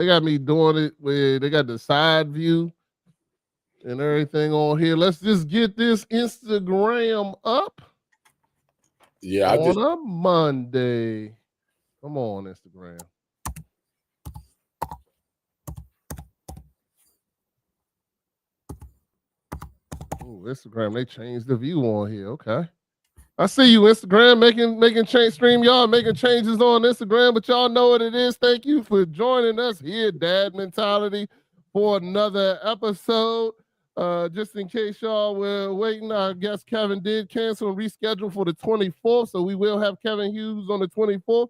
They got me doing it where they got the side view and everything on here. Let's just get this Instagram up. Yeah, on a Monday. Come on, Instagram. Ooh, Instagram, they changed the view on here. Okay. I see you, Instagram, making change stream, y'all making changes on Instagram, but y'all know what it is. Thank you for joining us here, Dad Mentality, for another episode. Just in case y'all were waiting, I guess Kevin did cancel and reschedule for the 24th, so we will have Kevin Hughes on the 24th.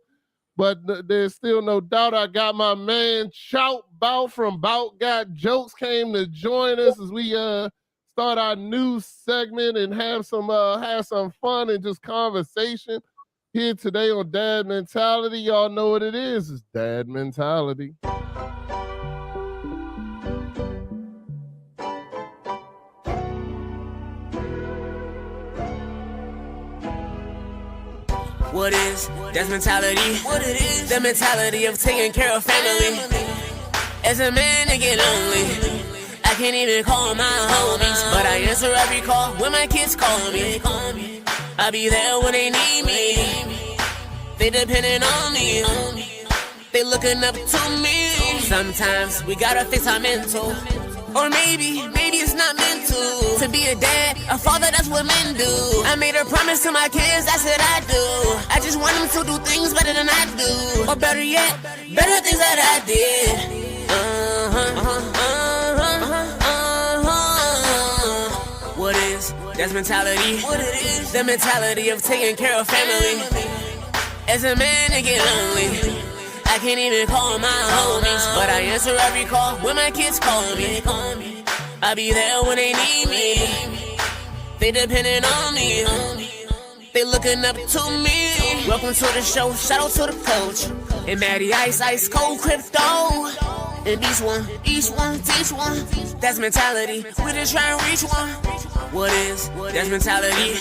But there's still no doubt I got my man Chout Bout from Bout Got Jokes came to join us as we start our new segment and have some fun and just conversation here today on Dad Mentality. Y'all know what it is. It's Dad Mentality. What is that's mentality? What it is? The mentality of taking care of family. As a man, I get lonely. I can't even call my homies, but I answer every call when my kids call me. I be there when they need me. They depending on me. They looking up to me. Sometimes we gotta fix our mental. Or maybe it's not meant to be a dad, a father, that's what men do. I made a promise to my kids, that's what I do. I just want them to do things better than I do. Or better yet, better things that I did. What is that's mentality? What it is? The mentality of taking care of family. As a man, I get lonely. I can't even call my homies, but I answer every call when my kids call me. I be there when they need me. They depending on me. They looking up to me. Welcome to the show, shout out to the coach. And Maddie Ice, Ice Cold Crypto. And each one, teach one. That's mentality, we just try and reach one. What is, that's mentality.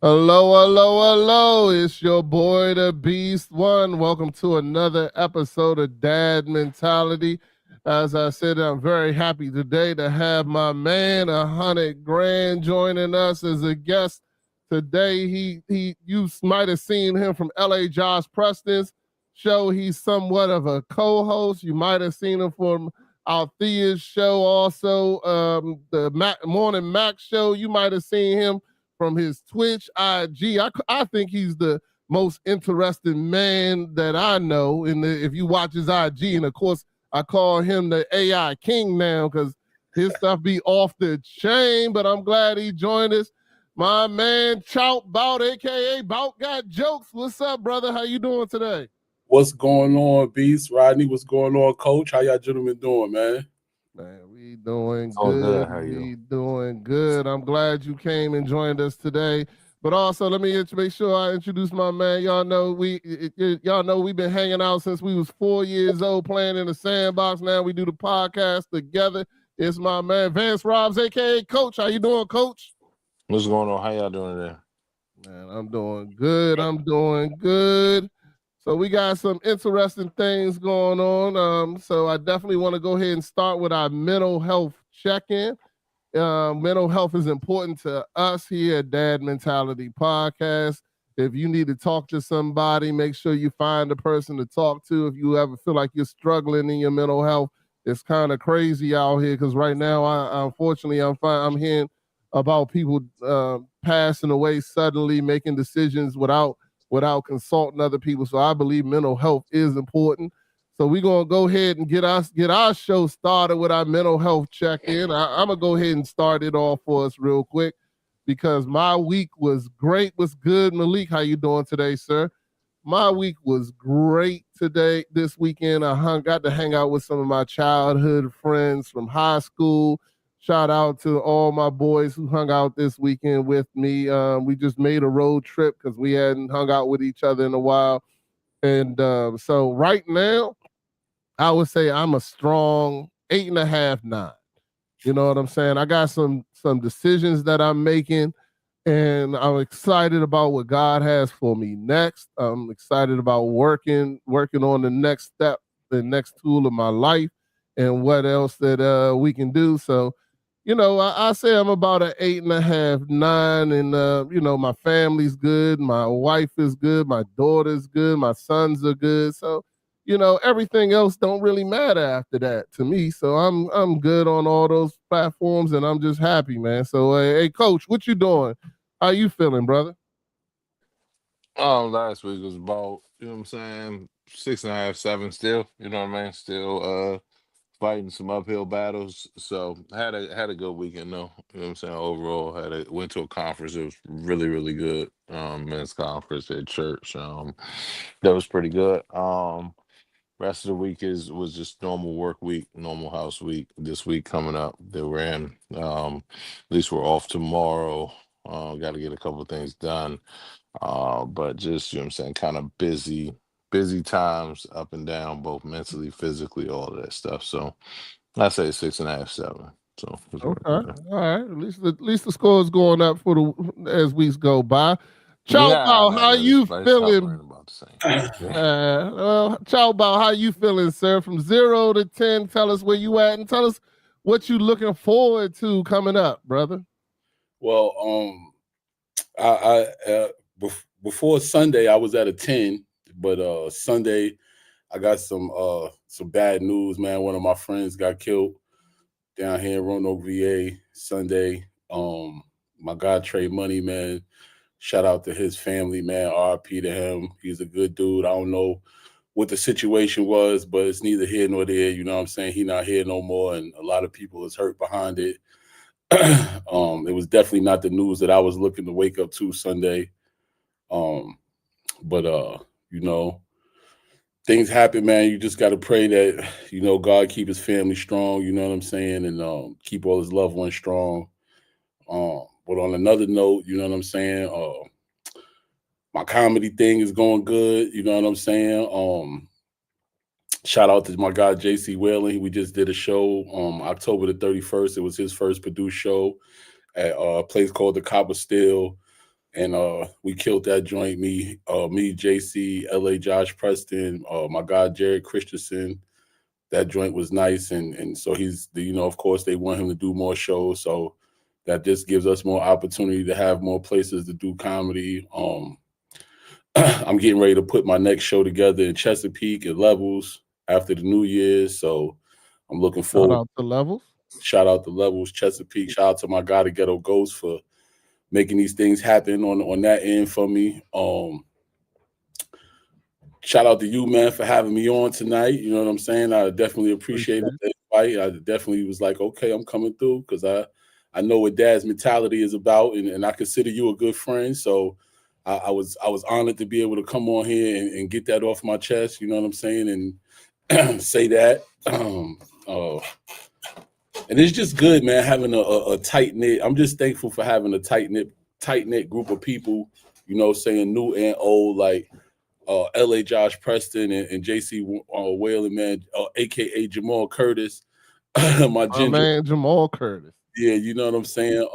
Hello. It's your boy, the Beast One. Welcome to another episode of Dad Mentality. As I said, I'm very happy today to have my man, 100 Grand, joining us as a guest today. You might have seen him from LA Josh Preston's show. He's somewhat of a co-host. You might have seen him from Althea's show, also the Morning Mac show. You might have seen him from his Twitch, IG. I think he's the most interesting man that I know. If you watch his IG, and of course, I call him the AI king now because his stuff be off the chain, but I'm glad he joined us. My man, Chout Bout, a.k.a. Bout Got Jokes. What's up, brother? How you doing today? What's going on, Beast? Rodney, what's going on, Coach? How y'all gentlemen doing, man? Man, we doing good. How you? We doing good. I'm glad you came and joined us today. But also, let me make sure I introduce my man. Y'all know we've been hanging out since we was 4 years old, playing in the sandbox. Now we do the podcast together. It's my man Vance Robs, aka Coach. How you doing, Coach? What's going on? How y'all doing today? Man, I'm doing good. So we got some interesting things going on. So I definitely want to go ahead and start with our mental health check-in. Mental health is important to us here at Dad Mentality Podcast. If you need to talk to somebody, make sure you find a person to talk to. If you ever feel like you're struggling in your mental health, it's kind of crazy out here because right now, unfortunately, I'm hearing about people passing away suddenly, making decisions without consulting other people. So I believe mental health is important. So we're going to go ahead and get our show started with our mental health check-in. I'm going to go ahead and start it off for us real quick because my week was great. What's good, Malik? How you doing today, sir? My week was great this weekend. I got to hang out with some of my childhood friends from high school. Shout out to all my boys who hung out this weekend with me. We just made a road trip because we hadn't hung out with each other in a while. And so right now, I would say I'm a strong 8.5, 9. You know what I'm saying? I got some decisions that I'm making, and I'm excited about what God has for me next. I'm excited about working on the next step, the next tool of my life, and what else that we can do. So, I say I'm about an 8.5, 9, and my family's good, my wife is good, my daughter's good, my sons are good. So, everything else don't really matter after that to me. So I'm good on all those platforms, and I'm just happy, man. So, hey, Coach, what you doing? How you feeling, brother? Last week was about, you know what I'm saying, 6.5, 7 still, you know what I mean? Still fighting some uphill battles. So had a good weekend though. You know what I'm saying? Overall, went to a conference. It was really, really good. Men's conference at church. That was pretty good. Rest of the week was just normal work week, normal house week. This week coming up that we're in. At least we're off tomorrow. Got to get a couple of things done. But just, you know what I'm saying, kind of busy times up and down, both mentally, physically, all of that stuff. So I say 6.5, 7. So it's Okay, working all there. right. At least the score is going up for the as weeks go by. Chout Nah, Bout, nah, how nah. It's, you it's feeling? hovering about the same. Yeah. Chout Bout, how you feeling, sir? From 0 to 10, tell us where you at and tell us what you looking forward to coming up, brother. Well, before Sunday I was at a 10, but Sunday I got some bad news, man. One of my friends got killed down here in Roanoke, VA, Sunday. My guy Trey Money, man. Shout out to his family, man. RP to him. He's a good dude. I don't know what the situation was, but it's neither here nor there. You know what I'm saying? He not here no more, and a lot of people is hurt behind it. It was definitely not the news that I was looking to wake up to Sunday. Um, but you know, things happen, man. You just got to pray that God keep his family strong. You know what I'm saying, and keep all his loved ones strong. But on another note, you know what I'm saying. My comedy thing is going good. You know what I'm saying. Shout out to my guy JC Whalen. We just did a show October the 31st. It was his first produced show at a place called the Copper Still. And we killed that joint. Me, JC, LA Josh Preston, my guy Jared Christensen. That joint was nice, and so of course they want him to do more shows. So that just gives us more opportunity to have more places to do comedy. I'm getting ready to put my next show together in Chesapeake at Levels after the New Year's. So I'm looking Shout forward. out to Levels. Shout out to Levels, Chesapeake. Shout out to my guy, the Ghetto Ghost, for making these things happen on that end for me. Shout out to you, man, for having me on tonight. You know what I'm saying? I definitely appreciate Appreciate it. the invite. I definitely was like, okay, I'm coming through because I know what Dad's mentality is about, and I consider you a good friend. So I was honored to be able to come on here and get that off my chest. You know what I'm saying? And say that. And it's just good, man, having a tight knit. I'm just thankful for having a tight knit group of people. Saying new and old, like LA Josh Preston and JC Whalen, man, aka Jamal Curtis, my My ginger. man Jamal Curtis. Yeah, you know what I'm saying.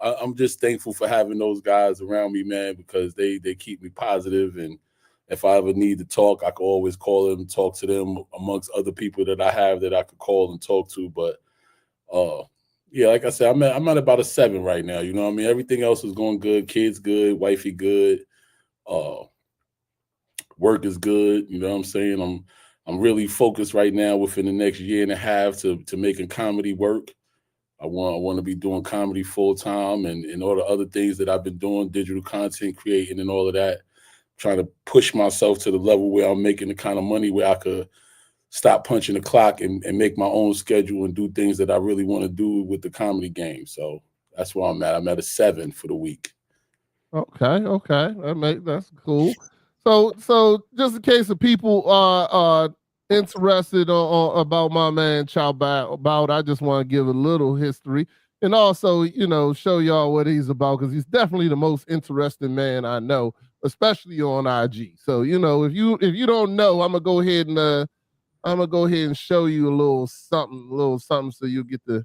I'm just thankful for having those guys around me, man, because they keep me positive, and if I ever need to talk, I can always call them and talk to them amongst other people that I have that I could call and talk to. But yeah, like I said, I'm at about a 7 right now. You know what I mean? Everything else is going good. Kids good, wifey good, uh, work is good. You know what I'm saying? I'm really focused right now within the next year and a half to making comedy work. I want to be doing comedy full time and all the other things that I've been doing, digital content creating and all of that. Trying to push myself to the level where I'm making the kind of money where I could stop punching the clock and make my own schedule and do things that I really want to do with the comedy game. So that's where I'm at. I'm at a 7 for the week. Okay. That's cool. So just in case of people are interested on about my man Chow Bout, I just want to give a little history and also show y'all what he's about because he's definitely the most interesting man I know, especially on IG. So if you don't know, I'm gonna go ahead and show you a little something, so you get to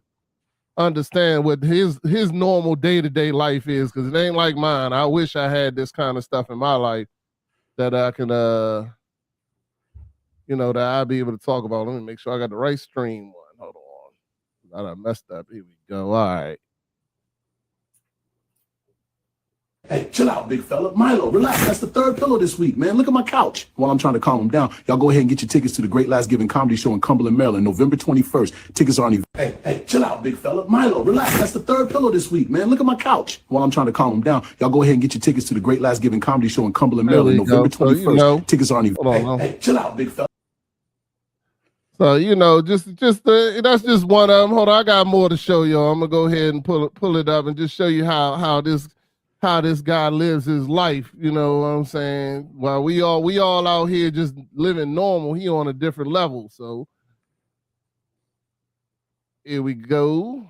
understand what his normal day-to-day life is, because it ain't like mine. I wish I had this kind of stuff in my life that I can that I'll be able to talk about. Let me make sure I got the right stream one. Hold on. I messed up. Here we go. All right. Hey, chill out, big fella. Milo, relax. That's the third pillow this week, man. Look at my couch. While I'm trying to calm him down, y'all go ahead and get your tickets to the Great Last Giving Comedy Show in Cumberland, Maryland, November 21st. Tickets are on. Hey, chill out, big fella. Milo, relax. That's the third pillow this week, man. Look at my couch. While I'm trying to calm him down, y'all go ahead and get your tickets to the Great Last Giving Comedy Show in Cumberland, Maryland, November 21st. Tickets are on. Hey, chill out, big fella. So just that's just one of them. Hold on, I got more to show y'all. I'm gonna go ahead and pull it up and just show you how this guy lives his life. You know what I'm saying? While we all out here just living normal, he on a different level. So here we go.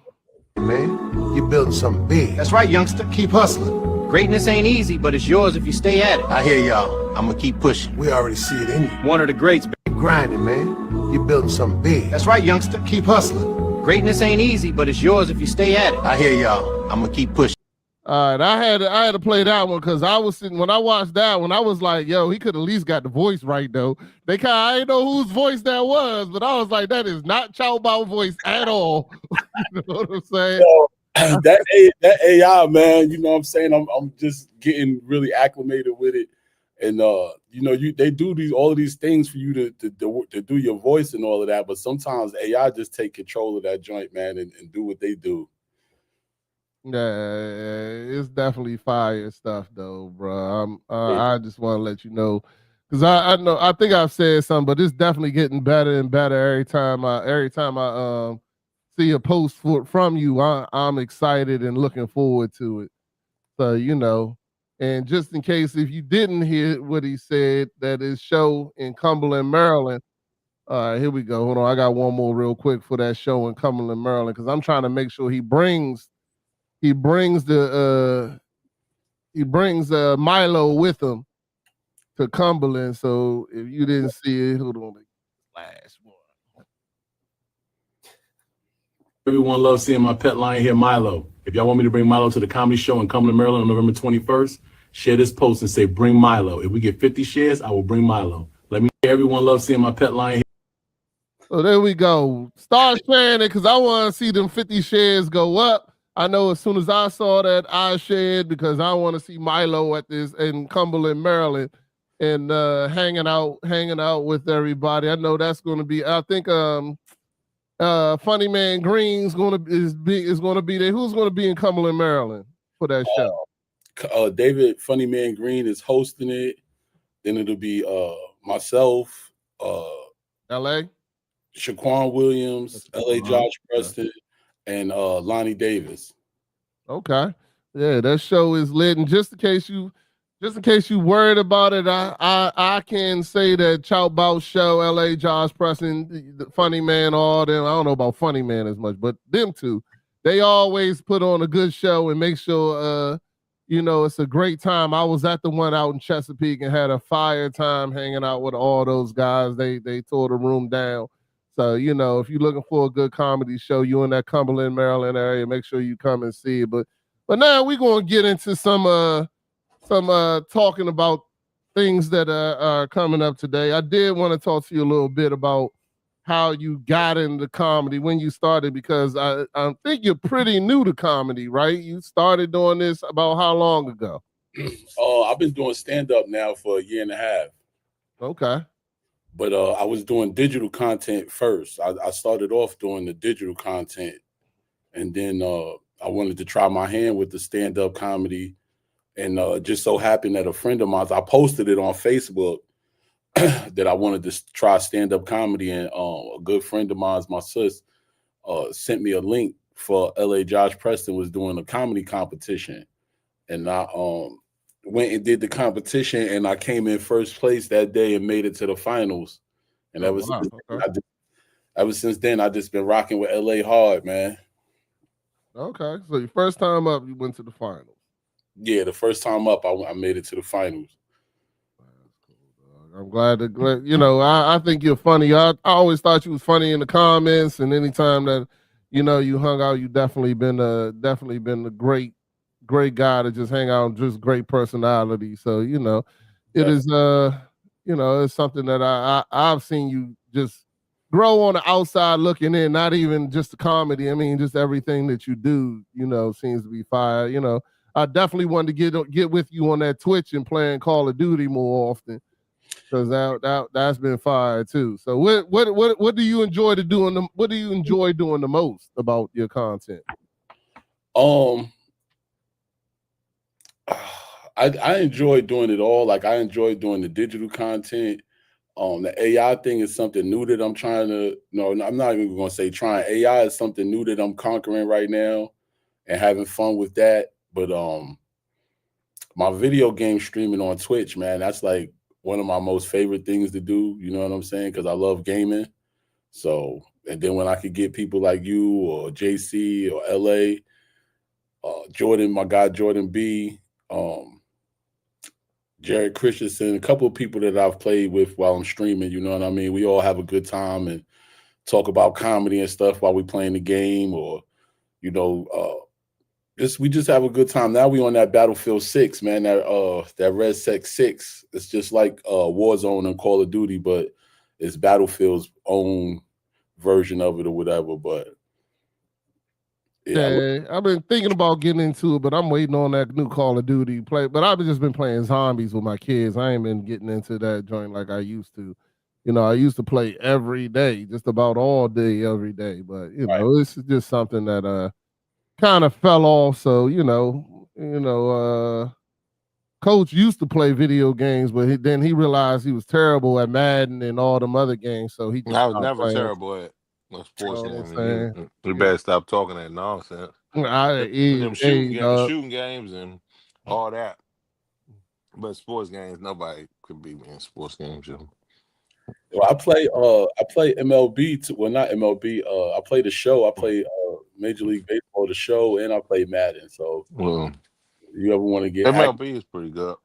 Man, you're building something big. That's right, youngster. Keep hustling. Greatness ain't easy, but it's yours if you stay at it. I hear y'all. I'm gonna keep pushing. We already see it in you. One of the greats, baby. Keep grinding, man. You're building something big. That's right, youngster. Keep hustling. Greatness ain't easy, but it's yours if you stay at it. I hear y'all. I'm gonna keep pushing. All right, I had to play that one because I was sitting when I watched that one. I was like, "Yo, he could at least got the voice right though." I didn't know whose voice that was, but I was like, "That is not Chout Bout voice at all." You know what I'm saying? That AI, man. You know what I'm saying? I'm just getting really acclimated with it, and they do all of these things for you to do your voice and all of that. But sometimes AI just take control of that joint, man, and do what they do. Yeah, it's definitely fire stuff though, bro. I just want to let you know because I think I've said something, but it's definitely getting better and better every time I see a post from you. I'm excited and looking forward to it. So and just in case if you didn't hear what he said, that his show in Cumberland, Maryland. All right, here we go. Hold on, I got one more real quick for that show in Cumberland, Maryland, because I'm trying to make sure he brings Milo with him to Cumberland. So if you didn't see it, hold on, last one. Everyone loves seeing my pet lion here, Milo. If y'all want me to bring Milo to the comedy show in Cumberland, Maryland on November 21st, share this post and say, bring Milo. If we get 50 shares, I will bring Milo. Let me know everyone loves seeing my pet lion here. So there we go. Start sharing it because I want to see them 50 shares go up. I know as soon as I saw that, I shared because I want to see Milo at this in Cumberland, Maryland, and hanging out with everybody. I know that's going to be. I think Funny Man Green's is going to be there. Who's going to be in Cumberland, Maryland for that show? David Funny Man Green is hosting it. Then it'll be myself, L.A. Shaquan Williams, L.A. Josh Preston, and Lonnie Davis. Okay, yeah, that show is lit. And just in case you worried about it, I can say that Chout Bout show, L.A. Josh Preston, the Funny Man, all them. I don't know about Funny Man as much, but them two, they always put on a good show and make sure it's a great time. I was at the one out in Chesapeake and had a fire time hanging out with all those guys. They tore the room down. So, if you're looking for a good comedy show, you in that Cumberland, Maryland area, make sure you come and see it. But now we're going to get into some talking about things that are coming up today. I did want to talk to you a little bit about how you got into comedy, when you started, because I think you're pretty new to comedy, right? You started doing this about how long ago? I've been doing stand-up now for a year and a half. Okay. But I was doing digital content first. I started off doing the digital content, and then I wanted to try my hand with the stand-up comedy, and just so happened that a friend of mine, I posted it on Facebook that I wanted to try stand-up comedy, and a good friend of mine, my sis, sent me a link for L.A. Josh Preston was doing a comedy competition, and I went and did the competition, and I came in first place that day and made it to the finals. And ever since then, I just been rocking with LA hard, man. Okay, so your first time up, you went to the finals. Yeah, the first time up, I made it to the finals. I'm glad I think you're funny. I always thought you was funny in the comments, and anytime that you hung out. You definitely been a great guy to just hang out, just great personality. So it is it's something that I've seen you just grow on the outside looking in, not even just the comedy. I mean, just everything that you do, seems to be fire. I definitely wanted to get with you on that Twitch and playing Call of Duty more often, because that's been fire too. So what do you enjoy what do you enjoy doing the most about your content? I enjoy doing it all. Like I enjoy doing the digital content. The AI thing is something new that I'm trying to. No, I'm not even going to say trying. AI is something new that I'm conquering right now, and having fun with that. But my video game streaming on Twitch, man, that's like one of my most favorite things to do. You know what I'm saying? Because I love gaming. So, and then when I could get people like you or JC or LA, Jordan, my guy Jordan B, Jared Christensen, a couple of people that I've played with while I'm streaming, you know what I mean? We all have a good time and talk about comedy and stuff while we playing the game, or, we just have a good time. Now we on that Battlefield 6, man, that Red Sec 6. It's just like Warzone and Call of Duty, but it's Battlefield's own version of it or whatever. But yeah, I've been thinking about getting into it, but I'm waiting on that new Call of Duty play. But I've just been playing zombies with my kids. I ain't been getting into that joint like I used to. I used to play every day, just about all day, every day. But it's just something that kind of fell off. So Coach used to play video games, but then he realized he was terrible at Madden and all them other games, so he just I was stopped never playing. terrible at a sports You know what I'm game. saying? You better stop talking that nonsense. Them shooting games and all that. But sports games, nobody could beat me in sports games. Well, I play MLB too. Well, not MLB. I play the show. I play Major League Baseball, the show, and I play Madden. So, you ever want to get MLB is pretty good.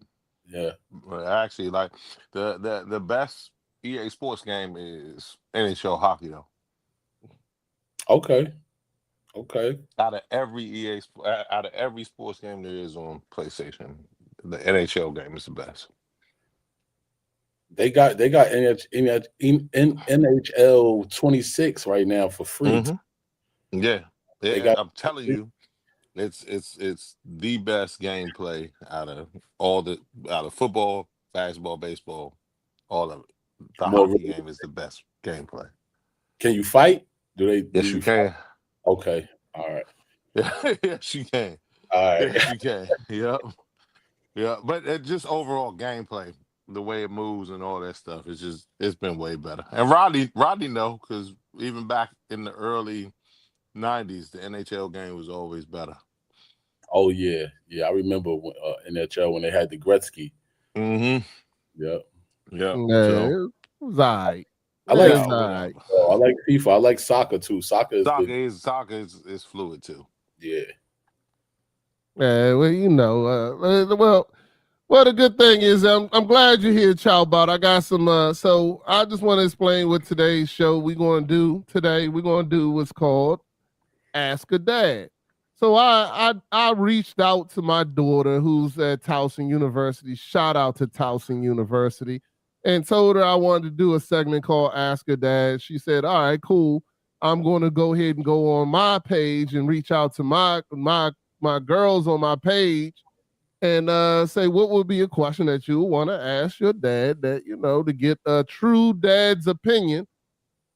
Yeah, but actually, like the best EA Sports game is NHL hockey, though. Okay. Out of every sports game there is on PlayStation, the NHL game is the best. They got NHL 26 right now for free. Mm-hmm. Yeah, I'm telling you, it's the best gameplay out of football, basketball, baseball, all of it. The hockey game is the best gameplay. Can you fight? Yes, you can. Fight? Okay, all right. Yes, you can. All right. Yes, you can. Yep. Yeah, but it just overall gameplay, the way it moves and all that stuff, it's been way better. And Rodney know, because even back in the early 90s, the NHL game was always better. Oh yeah. I remember NHL when they had the Gretzky. Mm-hmm. Yep. Yeah, it was all right. I like FIFA. I like soccer too. Soccer is fluid too. Yeah. Yeah, well, well, the good thing is I'm glad you're here, Chout Bout. I got some so I just want to explain what today's show we're going to do today. We're going to do what's called Ask a Dad. So I reached out to my daughter who's at Towson University. Shout out to Towson University. And told her I wanted to do a segment called Ask a Dad. She said, all right, cool. I'm going to go ahead and go on my page and reach out to my girls on my page and say what would be a question that you want to ask your dad that, to get a true dad's opinion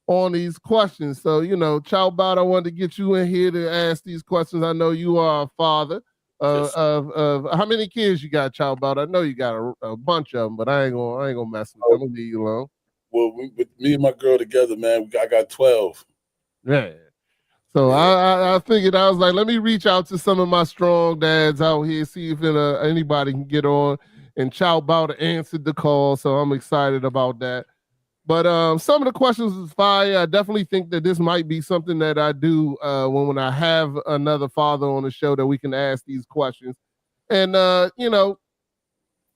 on these questions. So, Chout Bout, I wanted to get you in here to ask these questions. I know you are a father of how many kids you got, Chout Bout? I know you got a bunch of them, but I ain't gonna mess with them. I'm gonna leave you alone. Well, with me and my girl together, man, I got 12. Yeah. So I figured, I was like, let me reach out to some of my strong dads out here, see if anybody can get on. And Chout Bout answered the call, so I'm excited about that. But some of the questions is fire. I definitely think that this might be something that I do when I have another father on the show that we can ask these questions. And I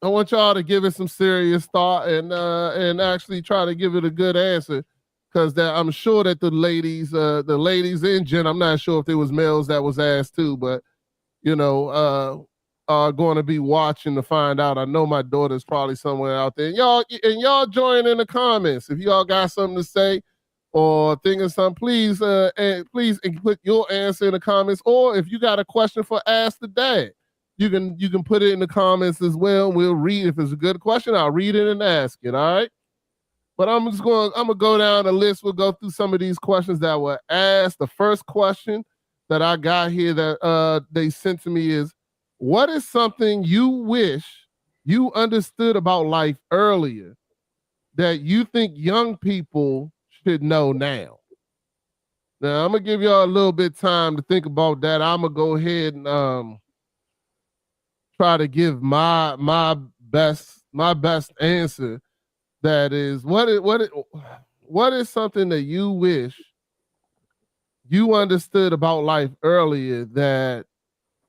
want y'all to give it some serious thought and actually try to give it a good answer. because I'm sure that the ladies and Jen, I'm not sure if there was males that was asked too, but are going to be watching to find out. I know my daughter's probably somewhere out there. Y'all join in the comments if y'all got something to say or think of something. Please, please put your answer in the comments. Or if you got a question for Ask the Dad, you can put it in the comments as well. We'll read. If it's a good question, I'll read it and ask it. All right. But I'm gonna go down the list. We'll go through some of these questions that were asked. The first question that I got here that they sent to me is, what is something you wish you understood about life earlier that you think young people should know now? Now I'm gonna give y'all a little bit of time to think about that. I'm gonna go ahead and try to give my best answer. That is, what is something that you wish you understood about life earlier that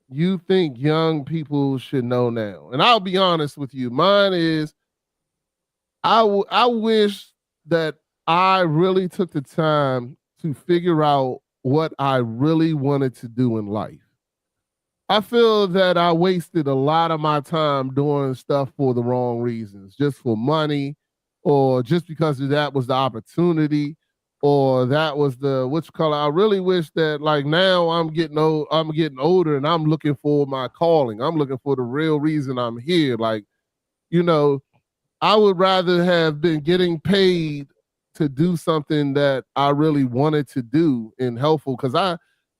you think young people should know now? And I'll be honest with you. Mine is, I wish that I really took the time to figure out what I really wanted to do in life. I feel that I wasted a lot of my time doing stuff for the wrong reasons, just for money, or just because that was the opportunity, or that was the color. I really wish that, like, now I'm getting older, and I'm looking for my calling. I'm looking for the real reason I'm here. Like, I would rather have been getting paid to do something that I really wanted to do and helpful. Because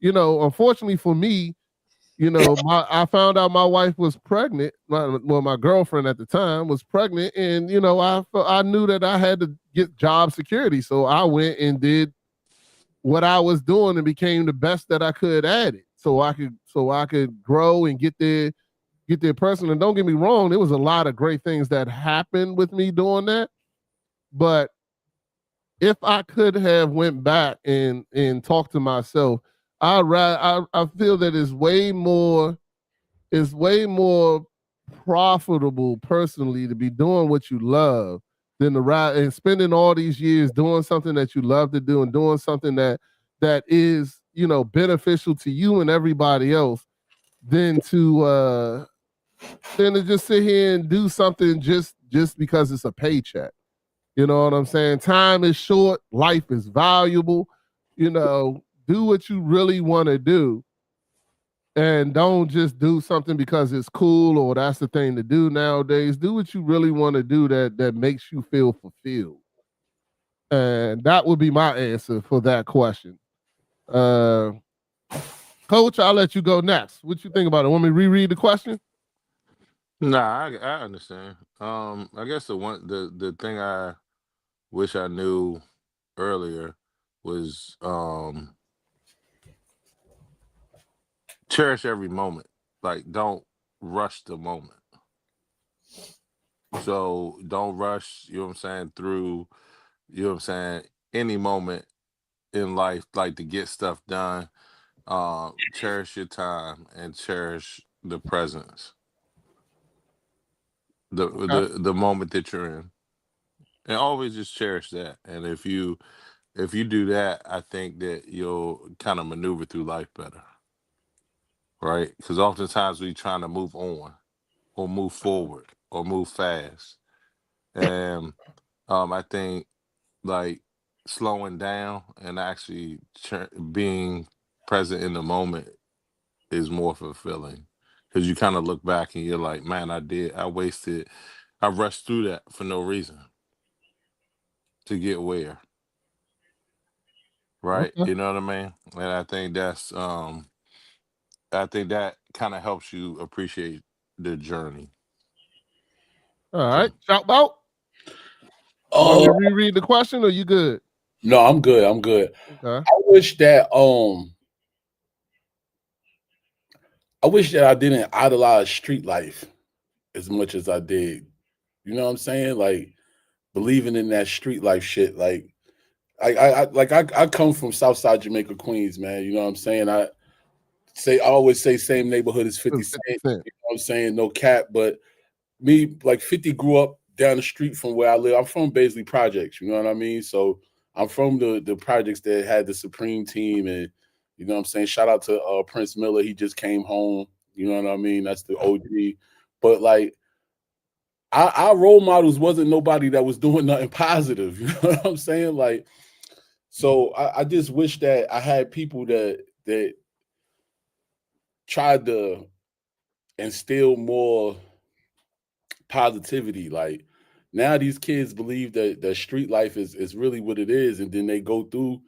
unfortunately for me, I found out my wife was pregnant. My girlfriend at the time was pregnant, and I knew that I had to get job security, so I went and did what I was doing and became the best that I could at it, so I could grow and get there person. And don't get me wrong, there was a lot of great things that happened with me doing that, but if I could have went back and talked to myself, I feel that it's way more profitable personally to be doing what you love than to ride and spending all these years doing something that you love to do and doing something that is beneficial to you and everybody else than to just sit here and do something just because it's a paycheck. You know what I'm saying? Time is short, life is valuable. Do what you really want to do, and don't just do something because it's cool or that's the thing to do nowadays. Do what you really want to do that makes you feel fulfilled. And that would be my answer for that question. Coach, I'll let you go next. What you think about it? Want me to reread the question? Nah, I understand. I guess the thing I wish I knew earlier was cherish every moment. Like, don't rush the moment. So don't rush, you know what I'm saying, through, you know what I'm saying, any moment in life, like, to get stuff done. Cherish your time and cherish the presence, Okay. the moment that you're in, and always just cherish that. And if you do that, I think that you'll kind of maneuver through life better, right? Because oftentimes we trying to move on or move forward or move fast, and I think, like, slowing down and actually being present in the moment is more fulfilling, because you kind of look back and you're like, man, I rushed through that for no reason to get where, right? Okay. You know what I mean? And I think that kind of helps you appreciate the journey. All So right. Chout Bout. You want me Oh to reread the question or you good? no, I'm good. I'm good. Okay. I wish that I didn't idolize street life as much as I did. You know what I'm saying? Like, believing in that street life shit. Like, I come from Southside Jamaica, Queens, man. You know what I'm saying? I always say same neighborhood as 50 It's Cent. 50 You Cent. know what I'm saying? No cap. But me, like, 50 grew up down the street from where I live. I'm from Baisley Projects. You know what I mean? So I'm from the projects that had the Supreme team, and you know what I'm saying. Shout out to Prince Miller. He just came home. You know what I mean? That's the OG. But like our role models wasn't nobody that was doing nothing positive. You know what I'm saying? Like, so I just wish that I had people that tried to instill more positivity. Like now these kids believe that street life is really what it is, and then they go through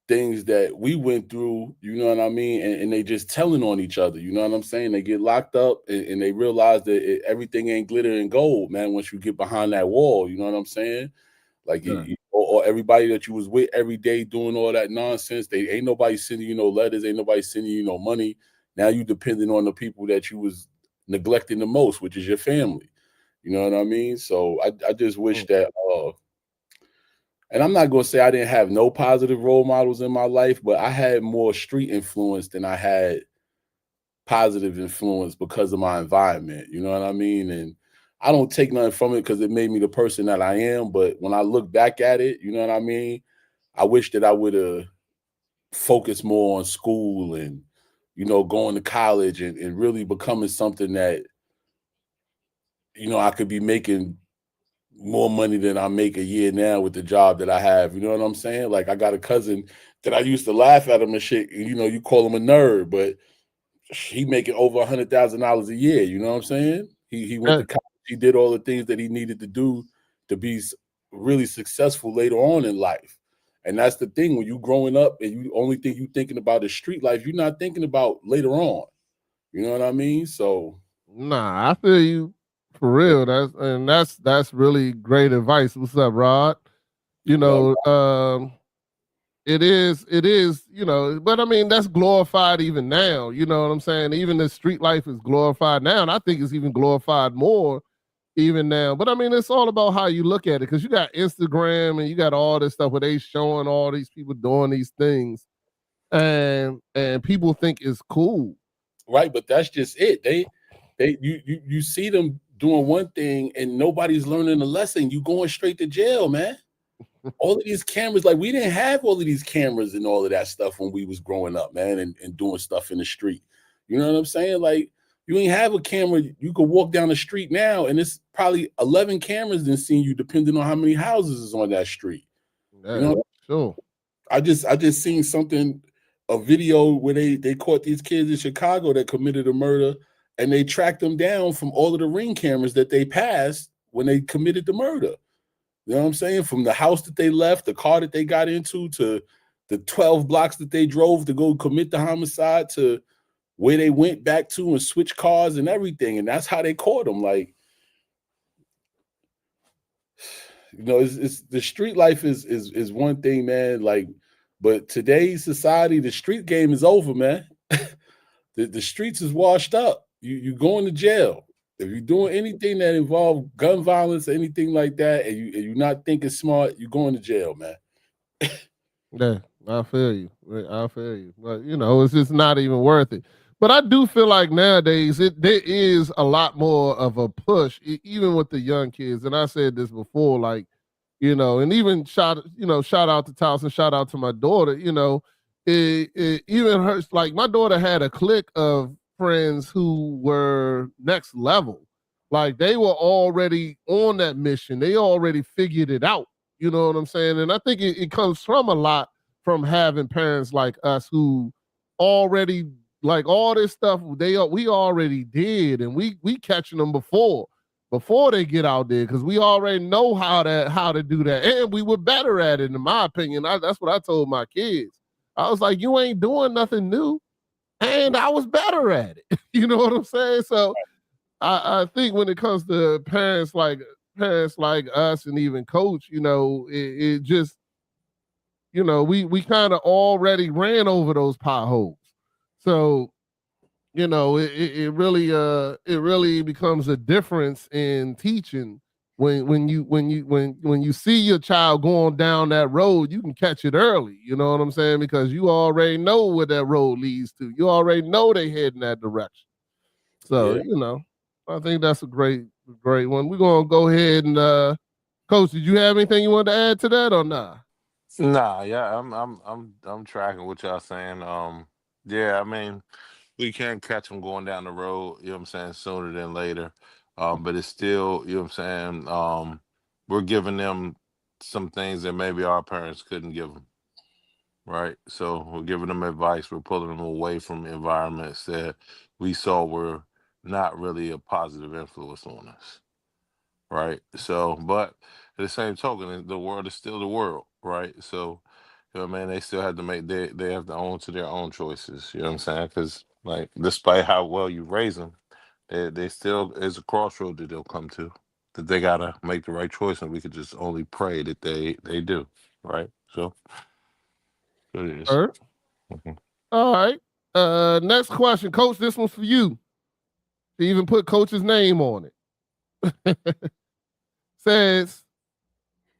things that we went through, you know what I mean? And they just telling on each other, you know what I'm saying? They get locked up and they realize that everything ain't glitter and gold, man, once you get behind that wall, you know what I'm saying? Like, Yeah. or everybody that you was with every day doing all that nonsense, they ain't nobody sending you no letters, ain't nobody sending you no money. Now you depending on the people that you was neglecting the most, which is your family. You know what I mean? So I just wish that and I'm not gonna say I didn't have no positive role models in my life, but I had more street influence than I had positive influence because of my environment. You know what I mean? And I don't take nothing from it because it made me the person that I am. But when I look back at it, you know what I mean? I wish that I would have focused more on school and, you know, going to college and really becoming something that, you know, I could be making more money than I make a year now with the job that I have. You know what I'm saying? Like I got a cousin that I used to laugh at him and shit. And, you know, you call him a nerd, but he making over $100,000 a year. You know what I'm saying? He went Yeah. to college. He did all the things that he needed to do to be really successful later on in life. And that's the thing when you growing up and you only thing you thinking about is street life, you're not thinking about later on. You know what I mean? So Nah, I feel you for real. That's really great advice. What's up, Rod? You love. know, it is, you know, but I mean that's glorified even now. You know what I'm saying? Even the street life is glorified now, and I think it's even glorified more even now. But I mean, it's all about how you look at it because you got Instagram and you got all this stuff where they showing all these people doing these things, and people think it's cool. Right, but that's just it. You see them doing one thing and nobody's learning the lesson. You going straight to jail, man. All of these cameras, like we didn't have all of these cameras and all of that stuff when we was growing up, man, and doing stuff in the street. You know what I'm saying? Like you ain't have a camera. You could walk down the street now, and it's probably 11 cameras then seeing you, depending on how many houses is on that street. You Yeah, know, sure. I just seen something, a video where they caught these kids in Chicago that committed a murder, and they tracked them down from all of the ring cameras that they passed when they committed the murder. You know what I'm saying? From the house that they left, the car that they got into, to the 12 blocks that they drove to go commit the homicide, to where they went back to and switched cars and everything. And that's how they caught them. Like, you know, it's the street life is one thing, man. Like, but today's society, the street game is over, man. The streets is washed up. You going to jail. If you're doing anything that involves gun violence or anything like that, and you're not thinking smart, you're going to jail, man. Yeah, I feel you. I feel you. But you know, it's just not even worth it. But I do feel like nowadays there is a lot more of a push, even with the young kids. And I said this before, like, you know, and even shout out to Towson, shout out to my daughter. You know, it even hurts. Like my daughter had a clique of friends who were next level. Like they were already on that mission. They already figured it out. You know what I'm saying? And I think it comes from a lot from having parents like us who already like all this stuff we already did, and we catching them before they get out there because we already know how to do that, and we were better at it in my opinion. That's what I told my kids. I was like, you ain't doing nothing new, and I was better at it. You know what I'm saying? So I think when it comes to parents like us and even coach, you know, it just, you know, we kind of already ran over those potholes. So, you know, it really becomes a difference in teaching when you see your child going down that road, you can catch it early. You know what I'm saying? Because you already know where that road leads to. You already know they head in that direction. So, Yeah. you know, I think that's a great one. We're gonna go ahead and Coach, did you have anything you wanted to add to that or not? Nah, yeah, I'm tracking what y'all saying. Yeah, I mean, we can catch them going down the road. You know what I'm saying? Sooner than later. But it's still, you know what I'm saying? We're giving them some things that maybe our parents couldn't give them. Right. So we're giving them advice. We're pulling them away from environments that we saw were not really a positive influence on us. Right. So, but at the same token, the world is still the world. Right. So, you know, man, they still have to make they have to own to their own choices. You know what I'm saying? Because like, despite how well you raise them, they still is a crossroad that they'll come to that they gotta make the right choice, and we could just only pray that they do. Right. So it is. All right. Mhm. All right. Next question, Coach. This one's for you. She even put Coach's name on it. Says,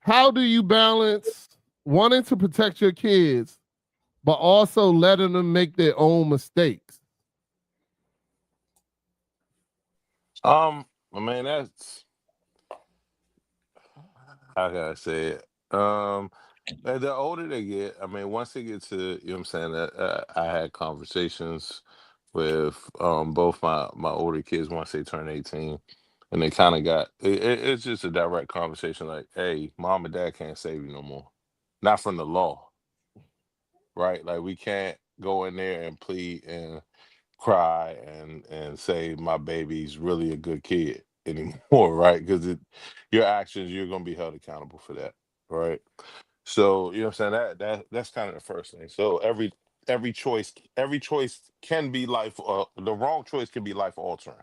how do you balance wanting to protect your kids, but also letting them make their own mistakes? I mean, that's how can I say it? The older they get, I mean, once they get to, you know what I'm saying, I had conversations with both my older kids once they turn 18, and they kind of got it's just a direct conversation like, hey, mom and dad can't save you no more, not from the law, right? Like we can't go in there and plead and cry and say my baby's really a good kid anymore, right? Because your actions, you're gonna be held accountable for that, right? So you know what I'm saying, that's kind of the first thing. So every choice can be life. The wrong choice can be life altering.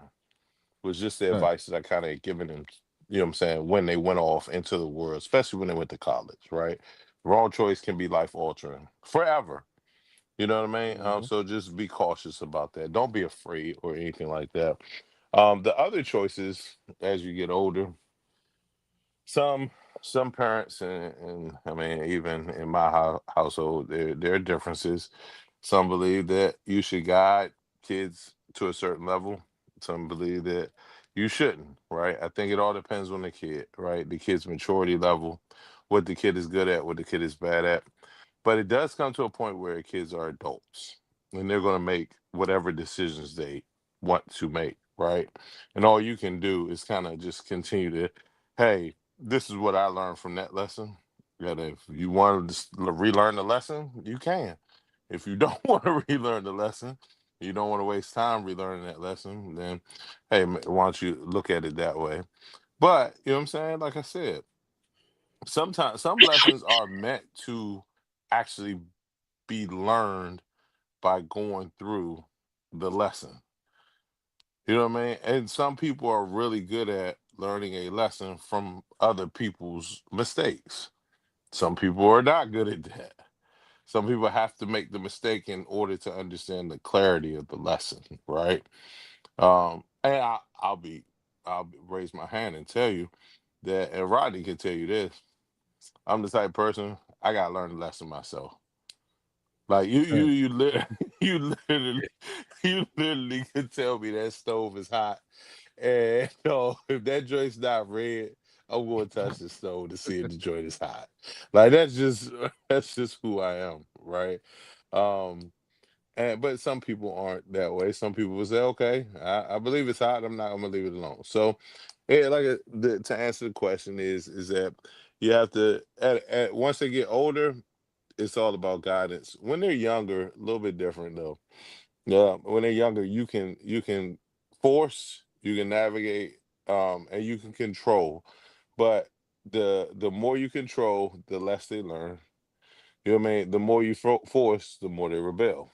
Was just the Right. advice that I kind of given them. You know what I'm saying, when they went off into the world, especially when they went to college, right? Wrong choice can be life altering forever. You know what I mean? Mhm. So just be cautious about that. Don't be afraid or anything like that. The other choices as you get older, some some parents and I mean even in my household, there are differences. Some believe that you should guide kids to a certain level. Some believe that you shouldn't. Right? I think it all depends on the kid. Right? The kid's maturity level, what the kid is good at, what the kid is bad at. But it does come to a point where kids are adults and they're going to make whatever decisions they want to make, right? And all you can do is kind of just continue to, hey, this is what I learned from that lesson. And if you want to relearn the lesson, you can. If you don't want to relearn the lesson, you don't want to waste time relearning that lesson, then hey, why don't you look at it that way? But you know what I'm saying? Like I said, sometimes some lessons are meant to actually be learned by going through the lesson. You know what I mean? And some people are really good at learning a lesson from other people's mistakes. Some people are not good at that. Some people have to make the mistake in order to understand the clarity of the lesson, right? And raise my hand and tell you that, and Rodney can tell you this. I'm the type of person I gotta learn the lesson myself. Like Right. you literally, you literally could tell me that stove is hot, and if that joint's not red, I'm going to touch the stove to see if the joint is hot. Like that's just who I am, right? Um, and but some people aren't that way. Some people will say, okay, I believe it's hot. I'm not gonna leave it alone. So, yeah, to answer the question is that you have to once they get older, it's all about guidance. When they're younger, a little bit different though. Yeah, when they're younger, you can force, you can navigate, and you can control. But the more you control, the less they learn. You know what I mean? The more you force, the more they rebel.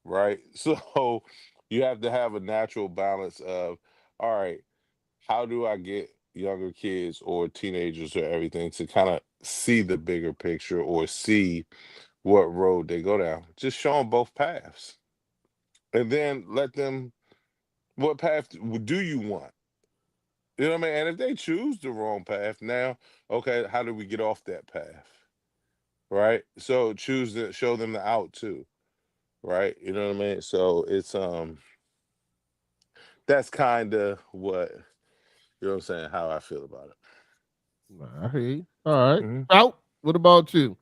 Right? So you have to have a natural balance of, all right, how do I get younger kids or teenagers or everything to kind of see the bigger picture or see what road they go down? Just show them both paths, and then let them. What path do you want? You know what I mean? And if they choose the wrong path, now, okay, how do we get off that path? Right? So show them the out too. Right? You know what I mean? So that's kind of what, you know what I'm saying, how I feel about I hear you. All right. it. Out. What about you?